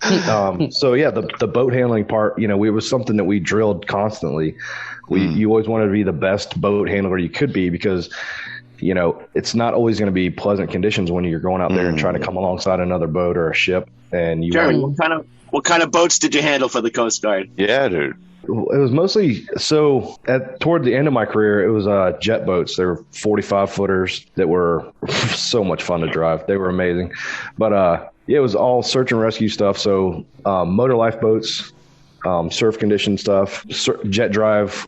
The boat handling part, it was something that we drilled constantly. You always wanted to be the best boat handler you could be, because it's not always going to be pleasant conditions when you're going out there and trying to come alongside another boat or a ship. And Jeremy, what kind of boats did you handle for the Coast Guard? Yeah, dude. It was mostly toward the end of my career, it was jet boats. They were 45 footers that were so much fun to drive. They were amazing. But it was all search and rescue stuff. So motor life boats, surf condition stuff, jet drive,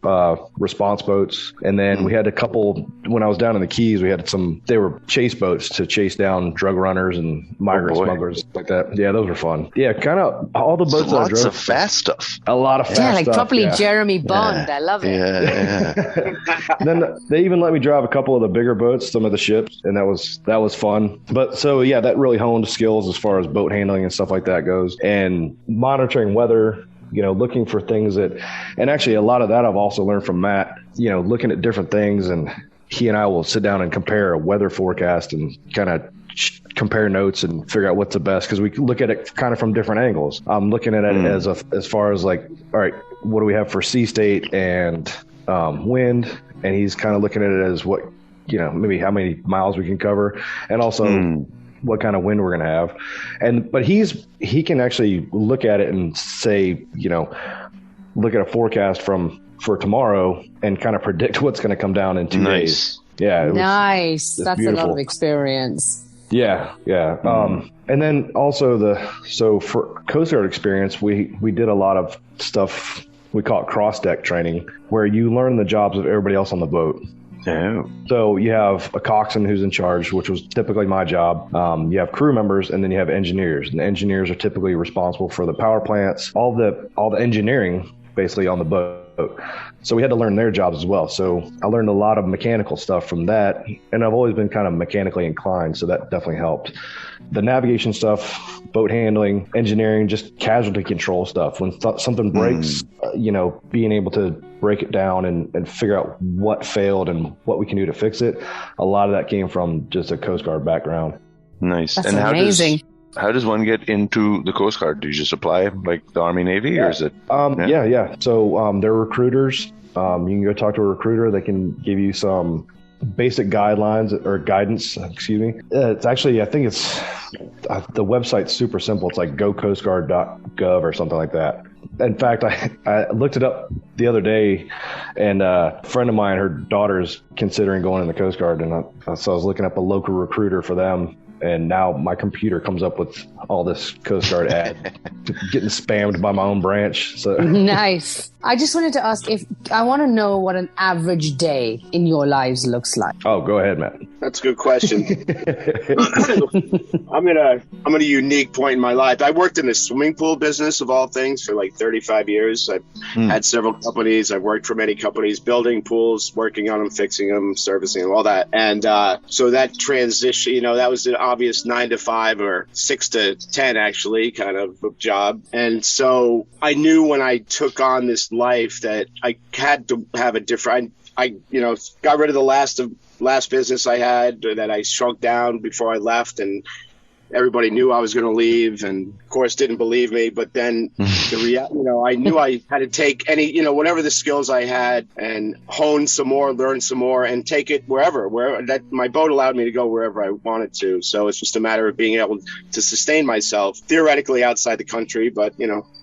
response boats. And then we had a couple, when I was down in the Keys, they were chase boats to chase down drug runners and migrant smugglers like that. Yeah, those were fun. Yeah, kind of all the boats I drove. Lots of fast stuff. A lot of fast stuff. Yeah, like properly Jeremy Bond. I love it. Yeah. Then they even let me drive a couple of the bigger boats, some of the ships, and that was fun. But so, yeah, that really honed skills as far as boat handling and stuff like that goes. And monitoring weather, looking for things and actually a lot of that I've also learned from Matt, looking at different things, and he and I will sit down and compare a weather forecast and kind of compare notes and figure out what's the best, because we look at it kind of from different angles. I'm looking at it as far as like, all right, what do we have for sea state and wind, and he's kind of looking at it as what, maybe how many miles we can cover, and also what kind of wind we're going to have. But he can actually look at it and say, look at a forecast for tomorrow and kind of predict what's going to come down in 2 days. Yeah. Nice. That's beautiful. a lot of experience. Yeah. Yeah. And then also for Coast Guard experience, we did a lot of stuff. We call it cross deck training, where you learn the jobs of everybody else on the boat. Oh. So you have a coxswain who's in charge, which was typically my job. You have crew members, and then you have engineers. And the engineers are typically responsible for the power plants, all the engineering basically on the boat. So we had to learn their jobs as well. So I learned a lot of mechanical stuff from that, and I've always been kind of mechanically inclined, so that definitely helped. The navigation stuff, boat handling, engineering, just casualty control stuff. When something breaks, being able to break it down and figure out what failed and what we can do to fix it. A lot of that came from just a Coast Guard background. Nice. That's and amazing. How does one get into the Coast Guard? Do you just apply like the Army, Navy, or is it? Yeah. So they're recruiters. You can go talk to a recruiter. They can give you some basic guidelines or guidance. Excuse me. It's actually, I think it's the website's super simple. It's like gocoastguard.gov or something like that. In fact, I looked it up the other day, and a friend of mine, her daughter's considering going in the Coast Guard, and so I was looking up a local recruiter for them. And now my computer comes up with all this Coast Guard ad getting spammed by my own branch. So Nice. I just wanted to ask I want to know what an average day in your lives looks like. Oh, go ahead, Matt. That's a good question. I'm at a unique point in my life. I worked in the swimming pool business of all things for like 35 years. I've had several companies. I've worked for many companies, building pools, working on them, fixing them, servicing them, all that. And so that transition, that was an obvious 9 to 5 or 6 to 10 actually kind of job. And so I knew when I took on this life that I had to have a different. I got rid of the last business I had that I shrunk down before I left, and everybody knew I was going to leave, and of course didn't believe me. But then I knew I had to take whatever the skills I had and hone some more, learn some more, and take it wherever that my boat allowed me to go wherever I wanted to. So it's just a matter of being able to sustain myself theoretically outside the country, but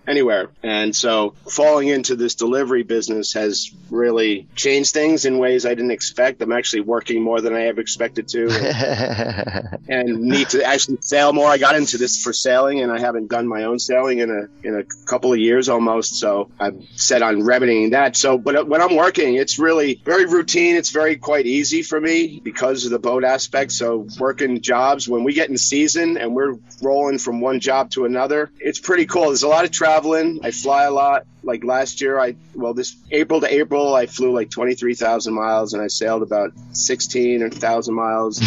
anywhere. And so falling into this delivery business has really changed things in ways I didn't expect. I'm actually working more than I ever expected to, and need to actually sail more. I got into this for sailing, and I haven't done my own sailing in a couple of years almost. So I'm set on remedying that. So, but when I'm working, it's really very routine. It's very quite easy for me because of the boat aspect. So working jobs, when we get in season and we're rolling from one job to another, it's pretty cool. There's a lot of traveling. I fly a lot. Like last year, this April to April, I flew like 23,000 miles, and I sailed about 16,000 miles.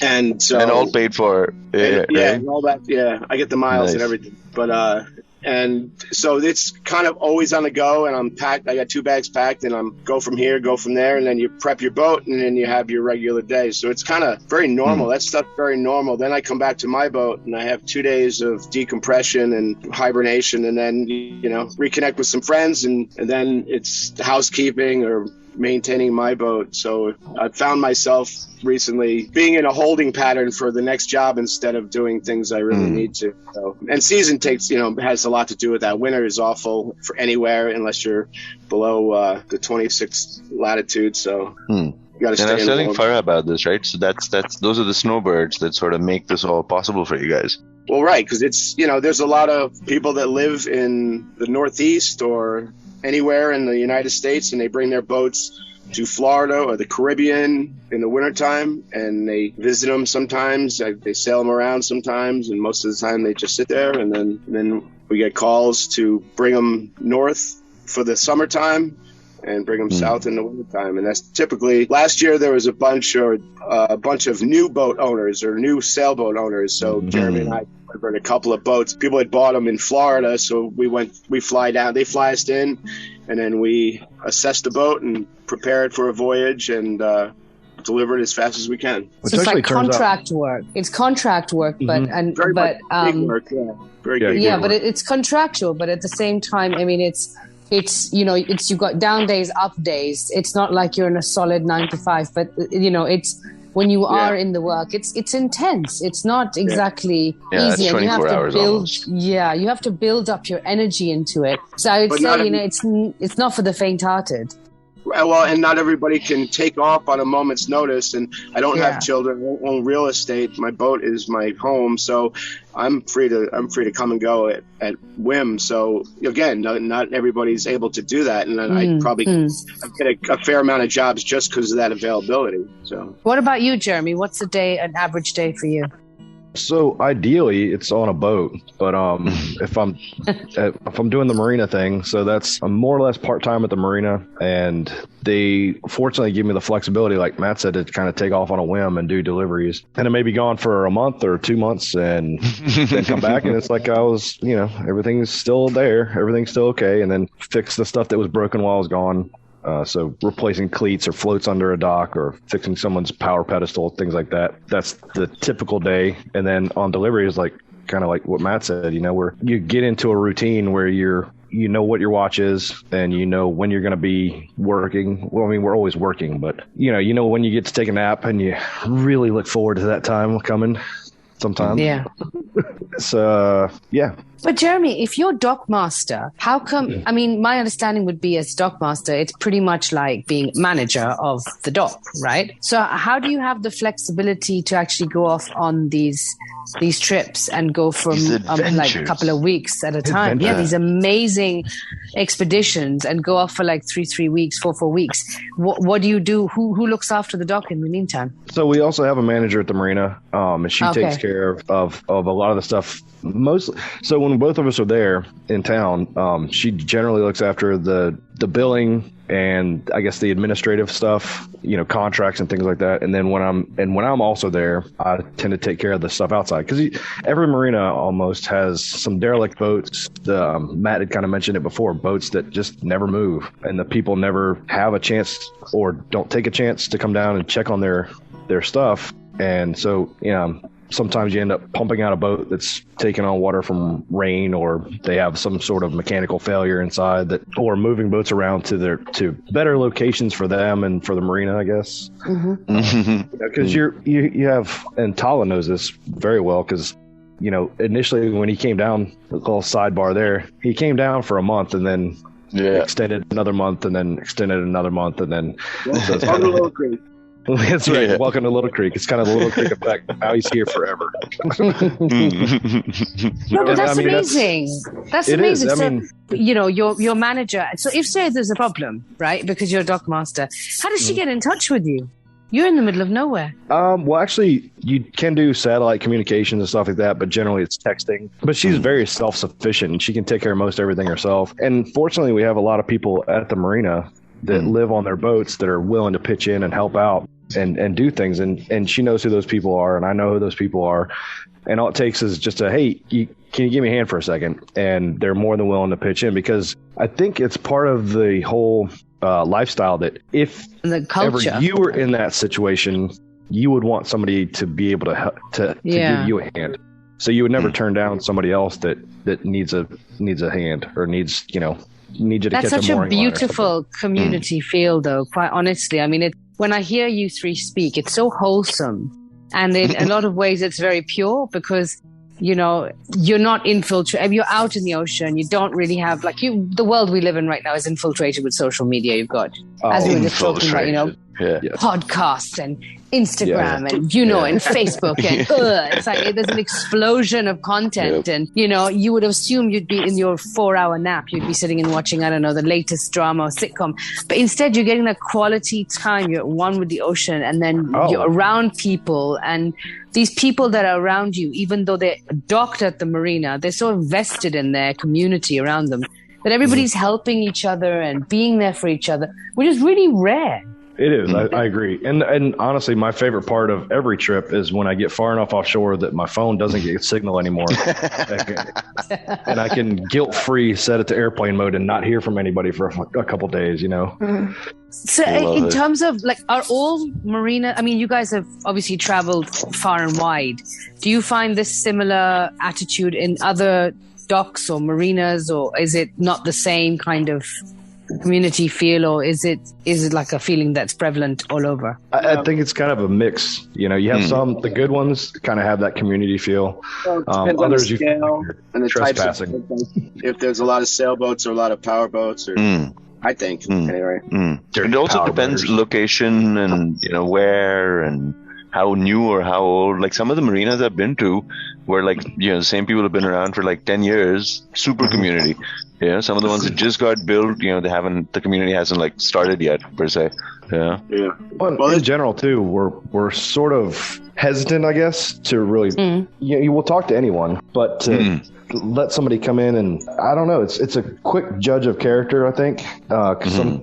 And so, and all paid for. Yeah, right? and all that. Yeah, I get the miles Nice. and everything. But and so it's kind of always on the go, and I'm packed. I got 2 bags packed, and I'm go from here, go from there, and then you prep your boat, and then you have your regular day. So it's kind of very normal. That stuff's very normal. Then I come back to my boat, and I have 2 days of decompression and hibernation, and then reconnect with some friends, and then it's housekeeping or maintaining my boat. So I found myself recently being in a holding pattern for the next job instead of doing things I really need to. So, and season has a lot to do with that. Winter is awful for anywhere unless you're below the 26th latitude. So you got to stay. And I was in telling the Farah about this, right? So those are the snowbirds that sort of make this all possible for you guys. Well, right, because it's there's a lot of people that live in the Northeast or anywhere in the United States, and they bring their boats to Florida or the Caribbean in the wintertime, and they visit them sometimes. They sail them around sometimes, and most of the time they just sit there, and then we get calls to bring them north for the summertime and bring them south in the wintertime. And that's typically, last year there was a bunch of new boat owners or new sailboat owners. So Jeremy and I delivered a couple of boats. People had bought them in Florida, so we fly down, they fly us in, and then we assess the boat and prepare it for a voyage and deliver it as fast as we can. So it's like contract work. It's contract work, but Very much big work, very good. Yeah, but it's contractual. But at the same time, I mean, it's you got down days, up days. It's not like you're in a solid 9 to 5, but it's when you are in the work, it's intense. It's not exactly easy. It's 24 and you have to hours build. almost. Yeah, you have to build up your energy into it. So I would say, it's not for the faint-hearted. Well, and not everybody can take off on a moment's notice. And I don't have children. I don't own real estate. My boat is my home, so I'm free to come and go at whim. So again, not everybody's able to do that, and I probably get a fair amount of jobs just because of that availability. So, what about you, Jeremy? What's an average day for you? So ideally, it's on a boat, but if I'm doing the marina thing, so I'm more or less part time at the marina, and they fortunately give me the flexibility, like Matt said, to kind of take off on a whim and do deliveries, and it may be gone for a month or 2 months, and then come back, and it's like I was, everything's still there, everything's still okay, and then fix the stuff that was broken while I was gone. So replacing cleats or floats under a dock or fixing someone's power pedestal, things like that. That's the typical day. And then on delivery is kind of like what Matt said, where you get into a routine where you know what your watch is and you know when you're going to be working. Well, I mean, we're always working, but you know when you get to take a nap, and you really look forward to that time coming sometimes. Yeah. So, yeah. But Jeremy, if you're dock master, how come, I mean, my understanding would be as dock master, it's pretty much like being manager of the dock, right? So how do you have the flexibility to actually go off on these trips and go from like a couple of weeks at a time? Yeah, these amazing expeditions and go off for like 3 weeks, 4 weeks. What do you do? Who looks after the dock in the meantime? So we also have a manager at the marina, and she takes care of a lot of the stuff. Mostly, so when both of us are there in town, she generally looks after the billing and I guess the administrative stuff, contracts and things like that. And then when I'm also there, I tend to take care of the stuff outside, because every marina almost has some derelict boats. Matt had kind of mentioned it before, boats that just never move, and the people never have a chance or don't take a chance to come down and check on their stuff. And so, sometimes you end up pumping out a boat that's taking on water from rain, or they have some sort of mechanical failure inside or moving boats around to better locations for them and for the marina, I guess. Because you have, and Tala knows this very well, because initially when he came down, a little sidebar there, he came down for a month and then extended another month and then extended another month and then. So it's kind of, Little Creek. that's right. Yeah. Welcome to Little Creek. It's kind of the Little Creek effect. Now he's here forever. No, but that's amazing. That's amazing. So, your manager. So if say there's a problem, right? Because you're a dock master, how does she get in touch with you? You're in the middle of nowhere. Well, actually, you can do satellite communications and stuff like that, but generally it's texting. But she's very self-sufficient, and she can take care of most everything herself. And fortunately, we have a lot of people at the marina that live on their boats that are willing to pitch in and help out and do things. And she knows who those people are, and I know who those people are. And all it takes is just can you give me a hand for a second? And they're more than willing to pitch in, because I think it's part of the whole lifestyle that if ever you were in that situation, you would want somebody to be able to give you a hand. So you would never turn down somebody else that needs a hand or needs you to That's catch such a a mooring beautiful community feel, though, quite honestly. I mean, when I hear you three speak, it's so wholesome. And in a lot of ways, it's very pure, because, you're not infiltrated. You're out in the ocean. You don't really have, the world we live in right now is infiltrated with social media. You've got, as we were just talking about, podcasts and Instagram and, and Facebook. And it's like there's an explosion of content. And, you would assume you'd be in your 4-hour nap. You'd be sitting and watching, I don't know, the latest drama or sitcom. But instead, you're getting that quality time. You're at one with the ocean, and then you're around people. And these people that are around you, even though they're docked at the marina, they're so invested in their community around them that everybody's helping each other and being there for each other, which is really rare. It is. I agree. And honestly, my favorite part of every trip is when I get far enough offshore that my phone doesn't get signal anymore. And I can guilt-free set it to airplane mode and not hear from anybody for a couple days, So in terms of are all marina, I mean, you guys have obviously traveled far and wide. Do you find this similar attitude in other docks or marinas, or is it not the same kind of community feel, or is it like a feeling that's prevalent all over? I think it's kind of a mix. You have some, the good ones kind of have that community feel. Depends on the scale and the types of, if there's a lot of sailboats or a lot of power boats, or I think anyway. It also depends location and where and how new or how old. Like some of the marinas I've been to where the same people have been around for 10 years, super community. Some of the ones that just got built, the community hasn't started yet per se. Yeah. Well, in general too, we're sort of hesitant, I guess, to really, you will talk to anyone, but to let somebody come in and I don't know, it's a quick judge of character, I think.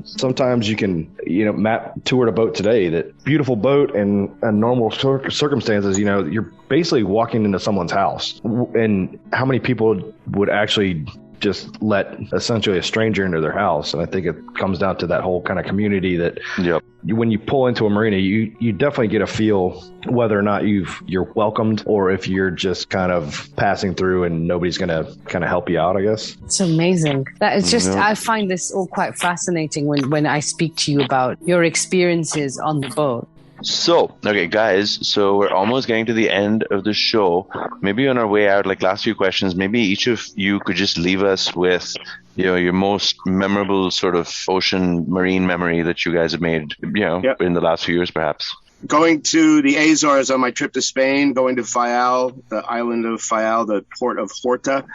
Sometimes you can, Matt toured a boat today, that beautiful boat, and normal circumstances, you're basically walking into someone's house, and how many people would actually just let essentially a stranger into their house? And I think it comes down to that whole kind of community that when you pull into a marina, you definitely get a feel whether or not you're welcomed, or if you're just kind of passing through and nobody's going to kind of help you out, I guess. It's amazing. That is just, I find this all quite fascinating when I speak to you about your experiences on the boat. So, okay, guys, so we're almost getting to the end of the show. Maybe on our way out, last few questions, maybe each of you could just leave us with, your most memorable sort of ocean marine memory that you guys have made, in the last few years, perhaps. Going to the Azores on my trip to Spain, going to Fayal, the island of Fayal, the port of Horta,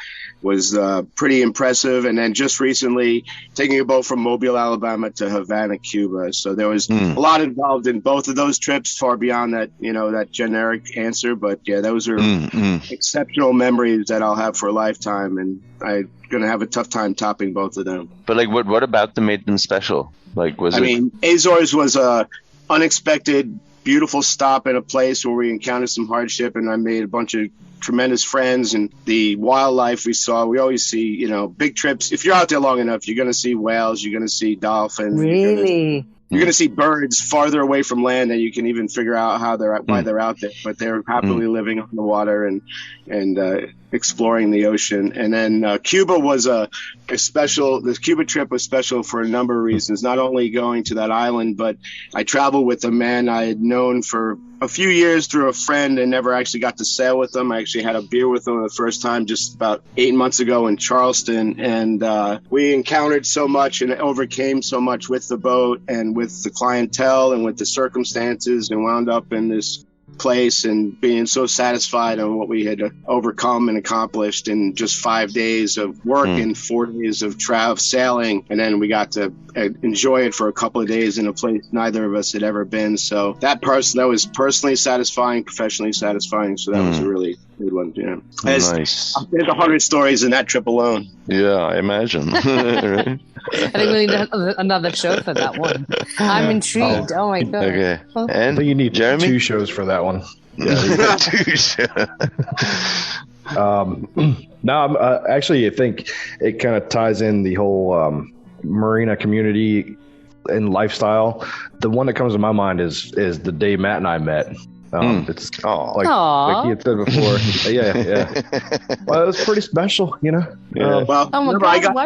was pretty impressive. And then just recently taking a boat from Mobile, Alabama to Havana, Cuba. So there was a lot involved in both of those trips, far beyond that, that generic answer. But yeah, those are exceptional memories that I'll have for a lifetime. And I'm going to have a tough time topping both of them. But what about them made them special? Azores was a unexpected, beautiful stop in a place where we encountered some hardship, and I made a bunch of tremendous friends. And the wildlife we saw, we always see, big trips. If you're out there long enough, you're going to see whales, you're going to see dolphins. Really? You're going to see birds farther away from land than you can even figure out why they're out there. But they're happily living on the water, and it exploring the ocean. And then Cuba was a special. The Cuba trip was special for a number of reasons. Not only going to that island, but I traveled with a man I had known for a few years through a friend and never actually got to sail with him. I actually had a beer with him the first time just about 8 months ago in Charleston. And we encountered so much and overcame so much with the boat and with the clientele and with the circumstances, and wound up in this place and being so satisfied on what we had overcome and accomplished in just 5 days of work and 4 days of sailing. And then we got to enjoy it for a couple of days in a place neither of us had ever been. So that was personally satisfying, professionally satisfying. So that was a really good one. Yeah. Nice. There's 100 stories in that trip alone. Yeah, I imagine. Right? I think we need another show for that one. I'm intrigued. Oh my God. Okay. Well, And I think you need Jeremy? 2 shows for that one. Yeah, 2 shows. No, actually, I think it kind of ties in the whole marina community and lifestyle. The one that comes to my mind is the day Matt and I met. It's like he had said before. Yeah. Well, it was pretty special, you know. Yeah. Well, oh my remember, God,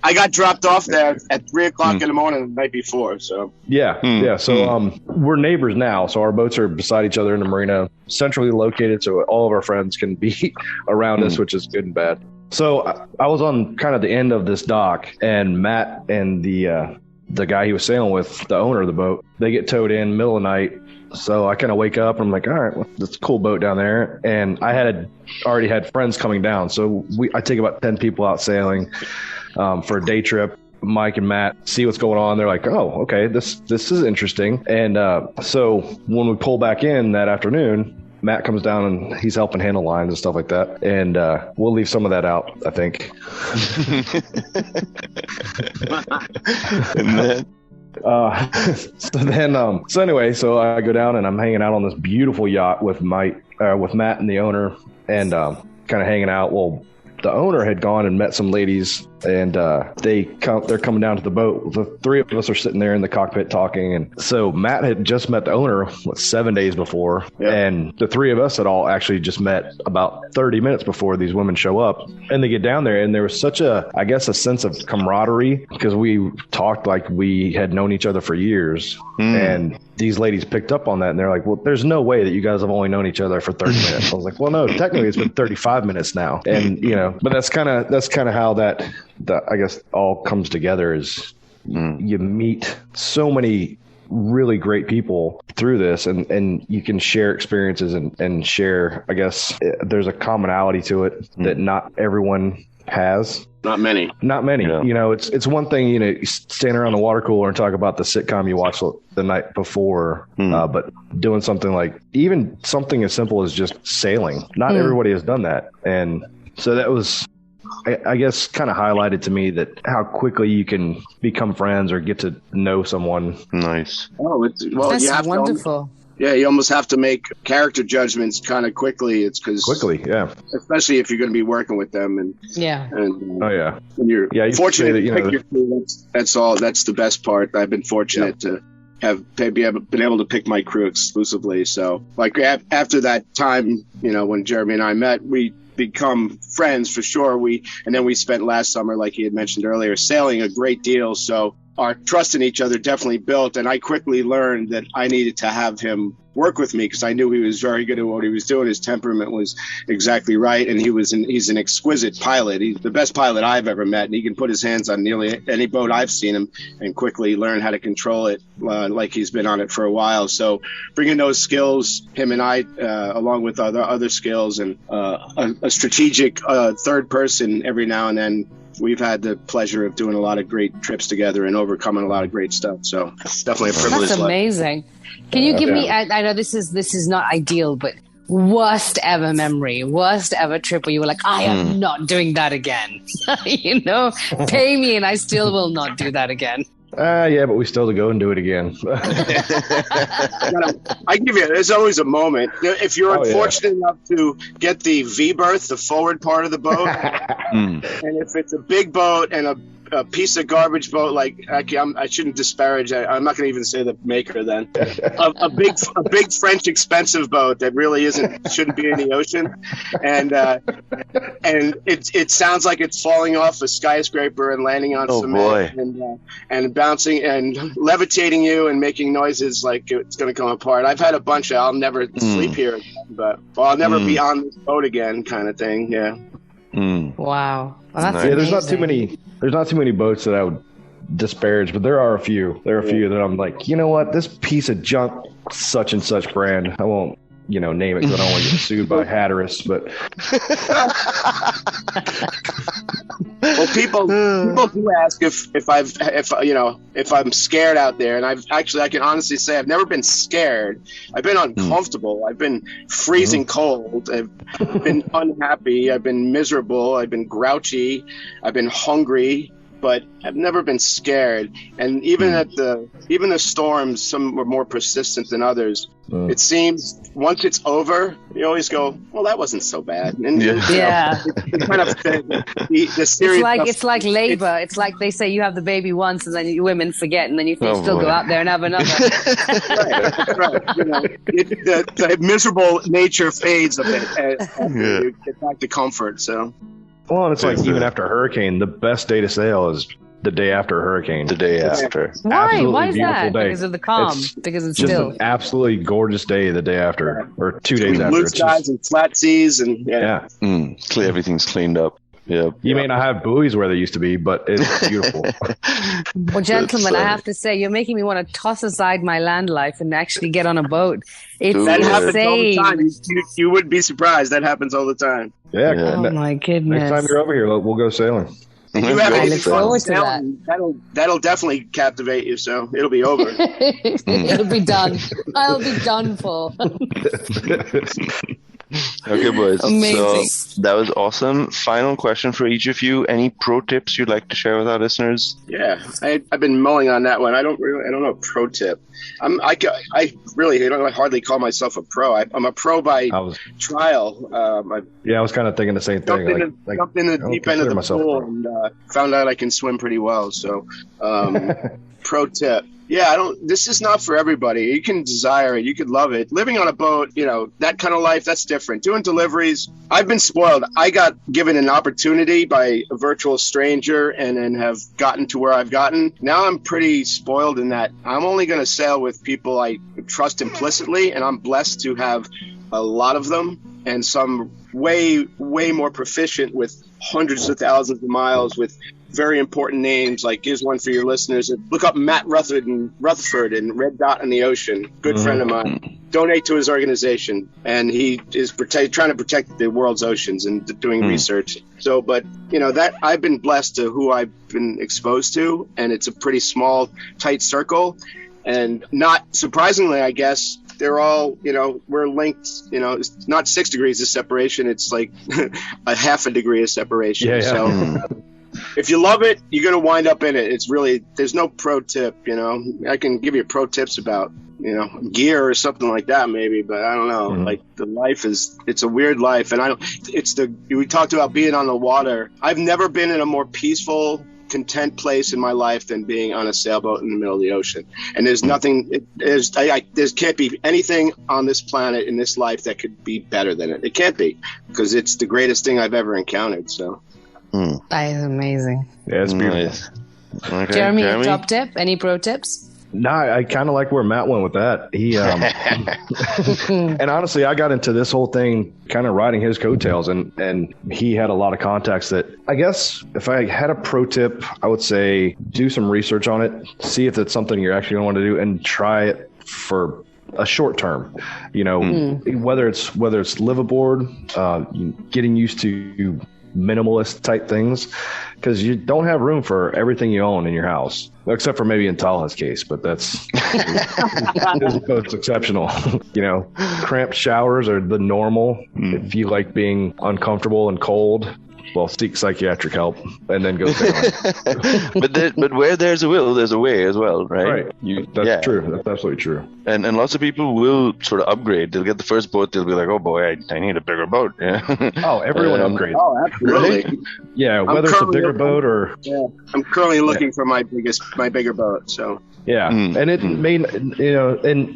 I got dropped off there at 3 o'clock in the morning the night before. So yeah. So we're neighbors now. So our boats are beside each other in the marina, centrally located, so all of our friends can be around us, which is good and bad. So I was on kind of the end of this dock, and Matt and the guy he was sailing with, the owner of the boat, they get towed in middle of the night. So I kind of wake up and I'm like, all right, well, that's a cool boat down there. And I already had friends coming down. So I take about 10 people out sailing for a day trip. Mike and Matt see what's going on. They're like, oh, okay, this is interesting. And so when we pull back in that afternoon, Matt comes down and he's helping handle lines and stuff like that. And we'll leave some of that out, I think. And then? So anyway, so I go down and I'm hanging out on this beautiful yacht with Matt and the owner, and kind of hanging out. Well, the owner had gone and met some ladies, and they're coming down to the boat. The 3 of us are sitting there in the cockpit talking, and so Matt had just met the owner 7 days before, and the 3 of us had all actually just met about 30 minutes before these women show up. And they get down there, and there was such a sense of camaraderie, because we talked like we had known each other for years. And these ladies picked up on that, and they're like, well, there's no way that you guys have only known each other for 30 minutes. I was like, well, no, technically it's been 35 minutes now. And, you know, but that's kind of how that I guess all comes together, is you meet so many really great people through this, and you can share experiences and share, I guess there's a commonality to it that not everyone has. Not many. Yeah. You know, it's one thing, you know, you stand around the water cooler and talk about the sitcom you watched the night before, but doing something like, even something as simple as just sailing, not everybody has done that. And so that was, I guess, kind of highlighted to me that how quickly you can become friends or get to know someone. Nice. Oh, that's wonderful. You almost have to make character judgments kind of quickly. Yeah. Especially if you're going to be working with them, and when you're fortunate to pick your crew. That's all. That's the best part. I've been fortunate to have been able to pick my crew exclusively. So, like after that time, you know, when Jeremy and I met, we become friends for sure. And then we spent last summer, like he had mentioned earlier, sailing a great deal. So our trust in each other definitely built, and I quickly learned that I needed to have him work with me, because I knew he was very good at what he was doing. His temperament was exactly right, and he's an exquisite pilot. He's the best pilot I've ever met, and he can put his hands on nearly any boat I've seen him and quickly learn how to control it like he's been on it for a while. So bringing those skills, him and I, along with other skills, and a strategic third person every now and then, we've had the pleasure of doing a lot of great trips together and overcoming a lot of great stuff. So it's definitely a privilege. That's amazing. Can you give me, I know this is not ideal, but worst ever memory, worst ever trip where you were like, I am not doing that again. You know, pay me and I still will not do that again. Yeah, but we still to go and do it again. I give you, there's always a moment. If you're unfortunate enough to get the V berth, the forward part of the boat, and if it's a big boat and a piece of garbage boat, like I shouldn't disparage. I'm not going to even say the maker. Then a big French expensive boat that really shouldn't be in the ocean, and it sounds like it's falling off a skyscraper and landing on cement and bouncing and levitating you and making noises like it's going to come apart. I've had a bunch of I'll never sleep here again, but I'll never be on this boat again kind of thing. Yeah. Wow. Well, that's there's not too many boats that I would disparage, but there are a few. There are a few that I'm like, you know what, this piece of junk, such and such brand. I won't, name it because I don't want to get sued by Hatteras. But well, people do ask if I'm scared out there, and I can honestly say I've never been scared. I've been uncomfortable. I've been freezing cold. I've been unhappy. I've been miserable. I've been grouchy. I've been hungry. But I've never been scared. And even even the storms, some were more persistent than others. It seems once it's over, you always go, well, that wasn't so bad. And it's kind of the serious. It's like labor. It's like they say you have the baby once, and then you women forget, and then you can still go out there and have another. Right. The miserable nature fades a bit after you get back to comfort. So. Well, and it's like even after a hurricane, the best day to sail is the day after a hurricane. The day after. Why? Why is that? Day. Because of the calm. Because it's just still an absolutely gorgeous day the day after, or 2 days after. Blue skies and flat seas, and everything's cleaned up. Yeah. You may not have buoys where they used to be, but it's beautiful. Well, gentlemen, I have to say, you're making me want to toss aside my land life and actually get on a boat. That happens all the time. You would be surprised. That happens all the time. Yeah. Oh my goodness. Next time you're over here, we'll go sailing. I look forward to that. That'll definitely captivate you. So it'll be over. It'll be done. I'll be done for. Okay, boys. Amazing. So that was awesome. Final question for each of you. Any pro tips you'd like to share with our listeners? Yeah, I've been mulling on that one. I don't know a pro tip. I don't hardly call myself a pro. I'm a pro by trial. I was kind of thinking the same thing. Jumped in the deep end of the pool and found out I can swim pretty well. So, pro tip. Yeah, this is not for everybody. You can desire it. You could love it. Living on a boat, that kind of life, that's different. Doing deliveries, I've been spoiled. I got given an opportunity by a virtual stranger and then have gotten to where I've gotten. Now I'm pretty spoiled in that I'm only going to sail with people I trust implicitly, and I'm blessed to have a lot of them, and some way, way more proficient with hundreds of thousands of miles with very important names. Like, here's one for your listeners. Look up Matt Rutherford and Red Dot in the Ocean. Good friend of mine. Donate to his organization. And he is trying to protect the world's oceans and doing research. So, but, that I've been blessed to who I've been exposed to. And it's a pretty small, tight circle. And not surprisingly, I guess, they're all, we're linked, it's not 6 degrees of separation. It's like a half a degree of separation. Yeah. So if you love it, you're going to wind up in it. It's really, there's no pro tip, I can give you pro tips about, gear or something like that maybe, but I don't know. Like, the life it's a weird life. And we talked about being on the water. I've never been in a more peaceful, content place in my life than being on a sailboat in the middle of the ocean. And there's nothing, there can't be anything on this planet in this life that could be better than it. It can't be, because it's the greatest thing I've ever encountered. So that is amazing. Yeah, it's beautiful. Nice. Okay, Jeremy, a top tip? Any pro tips? No, I kind of like where Matt went with that. He, and honestly, I got into this whole thing kind of riding his coattails, and he had a lot of contacts that, I guess, if I had a pro tip, I would say do some research on it, see if it's something you're actually going to want to do, and try it for a short term. Whether it's live aboard, getting used to minimalist type things, because you don't have room for everything you own in your house, except for maybe in Talha's case, but that's it's exceptional. Cramped showers are the normal. If you like being uncomfortable and cold, well, seek psychiatric help and then go sailing. but where there's a will, there's a way as well, right? Right. That's true. That's absolutely true. And lots of people will sort of upgrade. They'll get the first boat. They'll be like, oh boy, I need a bigger boat. Yeah. Oh, everyone upgrades. Oh, absolutely. Right? Yeah, whether it's a bigger boat or I'm currently looking for my bigger boat. So and it may, and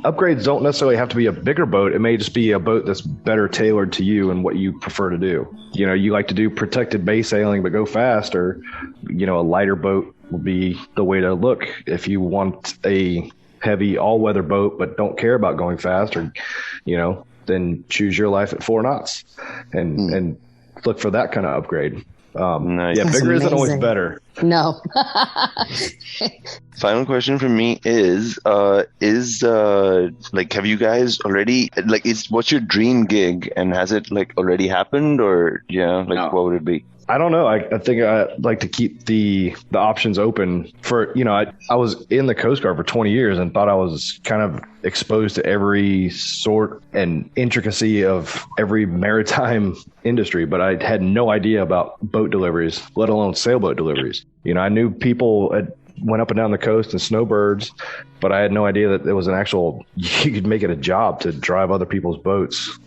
upgrades don't necessarily have to be a bigger boat. It may just be a boat that's better tailored to you and what you prefer to do. You like to do protected bay sailing but go fast, or a lighter boat will be the way to look. If you want a heavy all-weather boat but don't care about going fast, or then choose your life at 4 knots and look for that kind of upgrade. Nice. Yeah, That's bigger isn't always amazing. better. No. Final question from me is have you guys already, what's your dream gig, and has it already happened, or what would it be? I don't know. I think I'd like to keep the options open for, I was in the Coast Guard for 20 years and thought I was kind of exposed to every sort and intricacy of every maritime industry, but I had no idea about boat deliveries, let alone sailboat deliveries. I knew people went up and down the coast in snowbirds, but I had no idea that there was you could make it a job to drive other people's boats.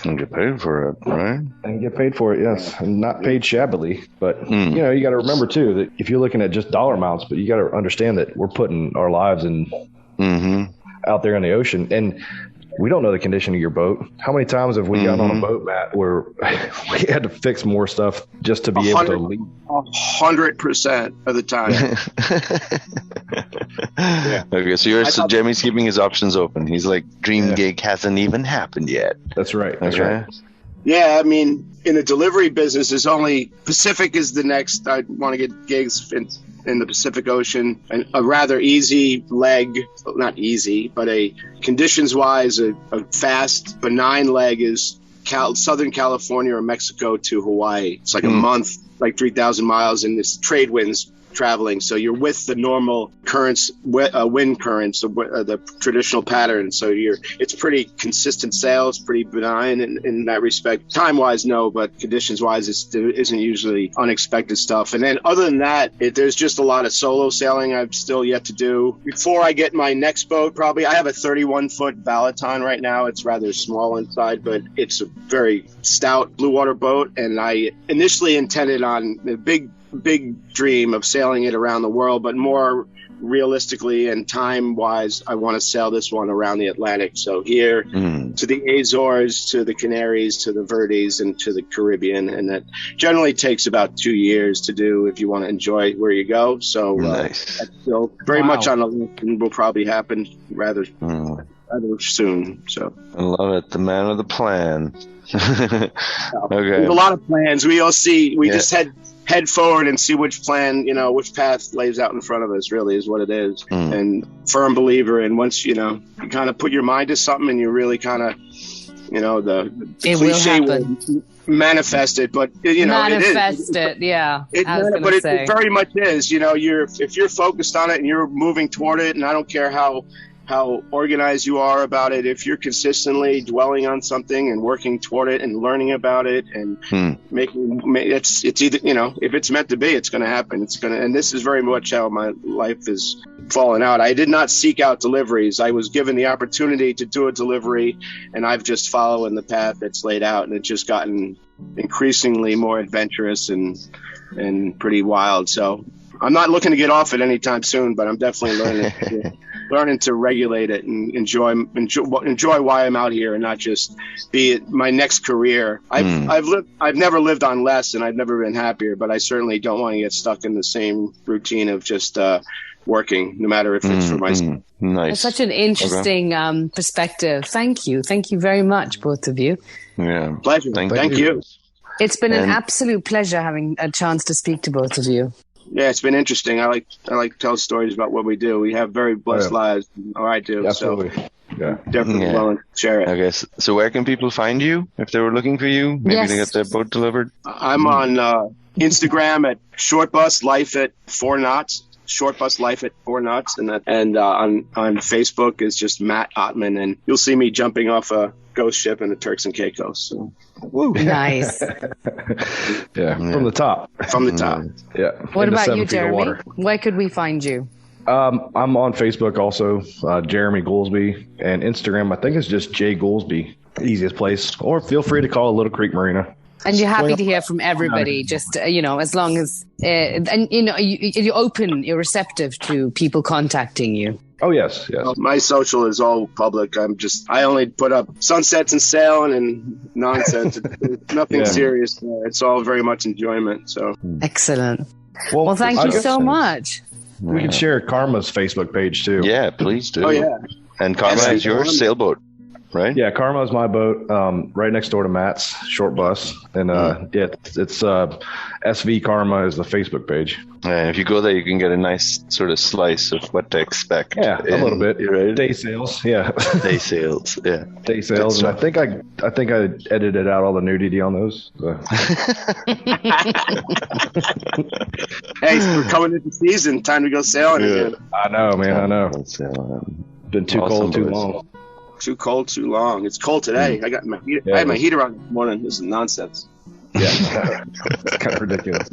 And get paid for it, right? And get paid for it, yes. And not paid shabbily. But, you got to remember, too, that if you're looking at just dollar amounts, but you got to understand that we're putting our lives out there in the ocean. And we don't know the condition of your boat. How many times have we gotten on a boat, Matt, where we had to fix more stuff just to be able to leave? 100% of the time. Yeah. Okay, so Jeremy's keeping his options open. He's like, dream gig hasn't even happened yet. That's right. That's Okay. right. Yeah, I mean, in the delivery business, there's only Pacific is the next. I want to get gigs in the Pacific Ocean, and a rather easy leg, not easy, but a conditions-wise, a fast, benign leg is Southern California or Mexico to Hawaii. It's like a month, like 3,000 miles, and it's trade winds traveling. So you're with the normal currents, wind currents, the traditional pattern. So it's pretty consistent sails, pretty benign in that respect. Time-wise, no, but conditions-wise, it isn't usually unexpected stuff. And then other than that, there's just a lot of solo sailing I've still yet to do. Before I get my next boat, probably, I have a 31-foot Valaton right now. It's rather small inside, but it's a very stout blue water boat. And I initially intended on the big dream of sailing it around the world, but more realistically and time-wise, I want to sail this one around the Atlantic. So here to the Azores, to the Canaries, to the Verdes, and to the Caribbean. And that generally takes about 2 years to do if you want to enjoy where you go. So nice. That's still very much on the list and will probably happen rather soon. So I love it. The man with the plan. Okay. There's a lot of plans. We'll see. We just head forward and see which plan, which path lays out in front of us, really is what it is. And firm believer in once, you kind of put your mind to something and you really kind of, the cliche will manifest it, but, manifest it, yeah. It very much is, if you're focused on it and you're moving toward it, and I don't care how organized you are about it, if you're consistently dwelling on something and working toward it and learning about it and it's either, if it's meant to be, it's going to happen. And this is very much how my life is fallen out. I did not seek out deliveries. I was given the opportunity to do a delivery, and I've just followed the path that's laid out, and it's just gotten increasingly more adventurous and pretty wild. So I'm not looking to get off it anytime soon, but I'm definitely learning to regulate it and enjoy why I'm out here and not just be it my next career. I've never lived on less, and I've never been happier, but I certainly don't want to get stuck in the same routine of just working, no matter if it's for myself. Nice. It's such an interesting perspective. Thank you very much, both of you. Yeah, pleasure. Thank you. It's been an absolute pleasure having a chance to speak to both of you. Yeah, it's been interesting. I like to tell stories about what we do. We have very blessed lives, or I do. Absolutely. So definitely willing to share it. Okay, so where can people find you if they were looking for you? Maybe they get their boat delivered. I'm on Instagram at Shortbus Life at 4 knots. Shortbus Life at 4 knots, and on Facebook is just Matt Ottman, and you'll see me jumping off a ghost ship in the Turks and Caicos. So. Woo. Nice. Yeah, from the top. From the top. Yeah. What into about 7 you, feet of Jeremy? water. Where could we find you? I'm on Facebook also, Jeremy Goolsby, and Instagram. I think it's just J Goolsby, easiest place. Or feel free to call Little Creek Marina. And you're happy to hear from everybody, just, as long as, and you're open, you're receptive to people contacting you. Oh, yes. My social is all public. I only put up sunsets and sailing and nonsense. Nothing serious. It's all very much enjoyment. So Excellent. Well, thank you so much. We can share Karma's Facebook page too. Yeah, please do. Oh, yeah. And Karma is your sailboat, right? Yeah, Karma is my boat, right next door to Matt's short bus, and it's SV Karma is the Facebook page. And if you go there, you can get a nice sort of slice of what to expect. Yeah, a little bit. Right? Day sales, yeah. Day sales, yeah. Day sales, and I think I edited out all the nudity on those. So. Hey, we're coming into season. Time to go sailing again. I know, man. I know. Been too Awesome, cold, too boys. long. Too cold, too long. It's cold today. I got my heater. I had my heater on this morning. This is nonsense. Yeah, it's kind of ridiculous.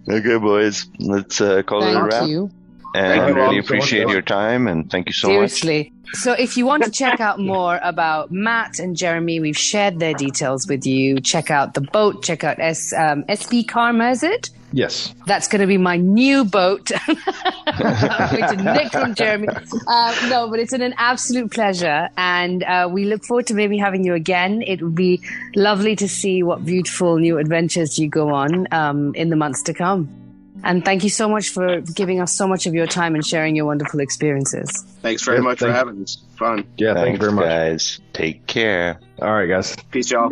Okay, boys. Let's call it a wrap. Thank you. And Thank I you all really so much. appreciate your time, and thank you so much. Seriously. So if you want to check out more about Matt and Jeremy, we've shared their details with you. Check out the boat. Check out SV Karma, is it? Yes. That's going to be my new boat. I'm going to nick from Jeremy. No, but it's an absolute pleasure. And we look forward to maybe having you again. It would be lovely to see what beautiful new adventures you go on in the months to come. And thank you so much for giving us so much of your time and sharing your wonderful experiences. Thanks very much for having us. Fun. Yeah, thank you very much. guys. Take care. All right, guys. Peace, y'all.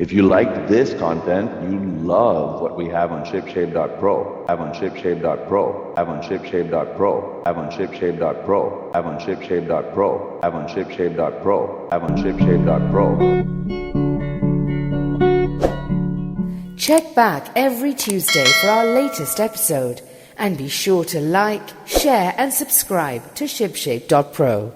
If you liked this content, you love what we have on shipshape.pro, have on shipshape.pro, have on shipshape.pro, have on shipshape.pro, have on shipshape.pro, have on shipshape.pro, have on shipshape.pro. Check back every Tuesday for our latest episode and be sure to like, share and subscribe to shipshape.pro.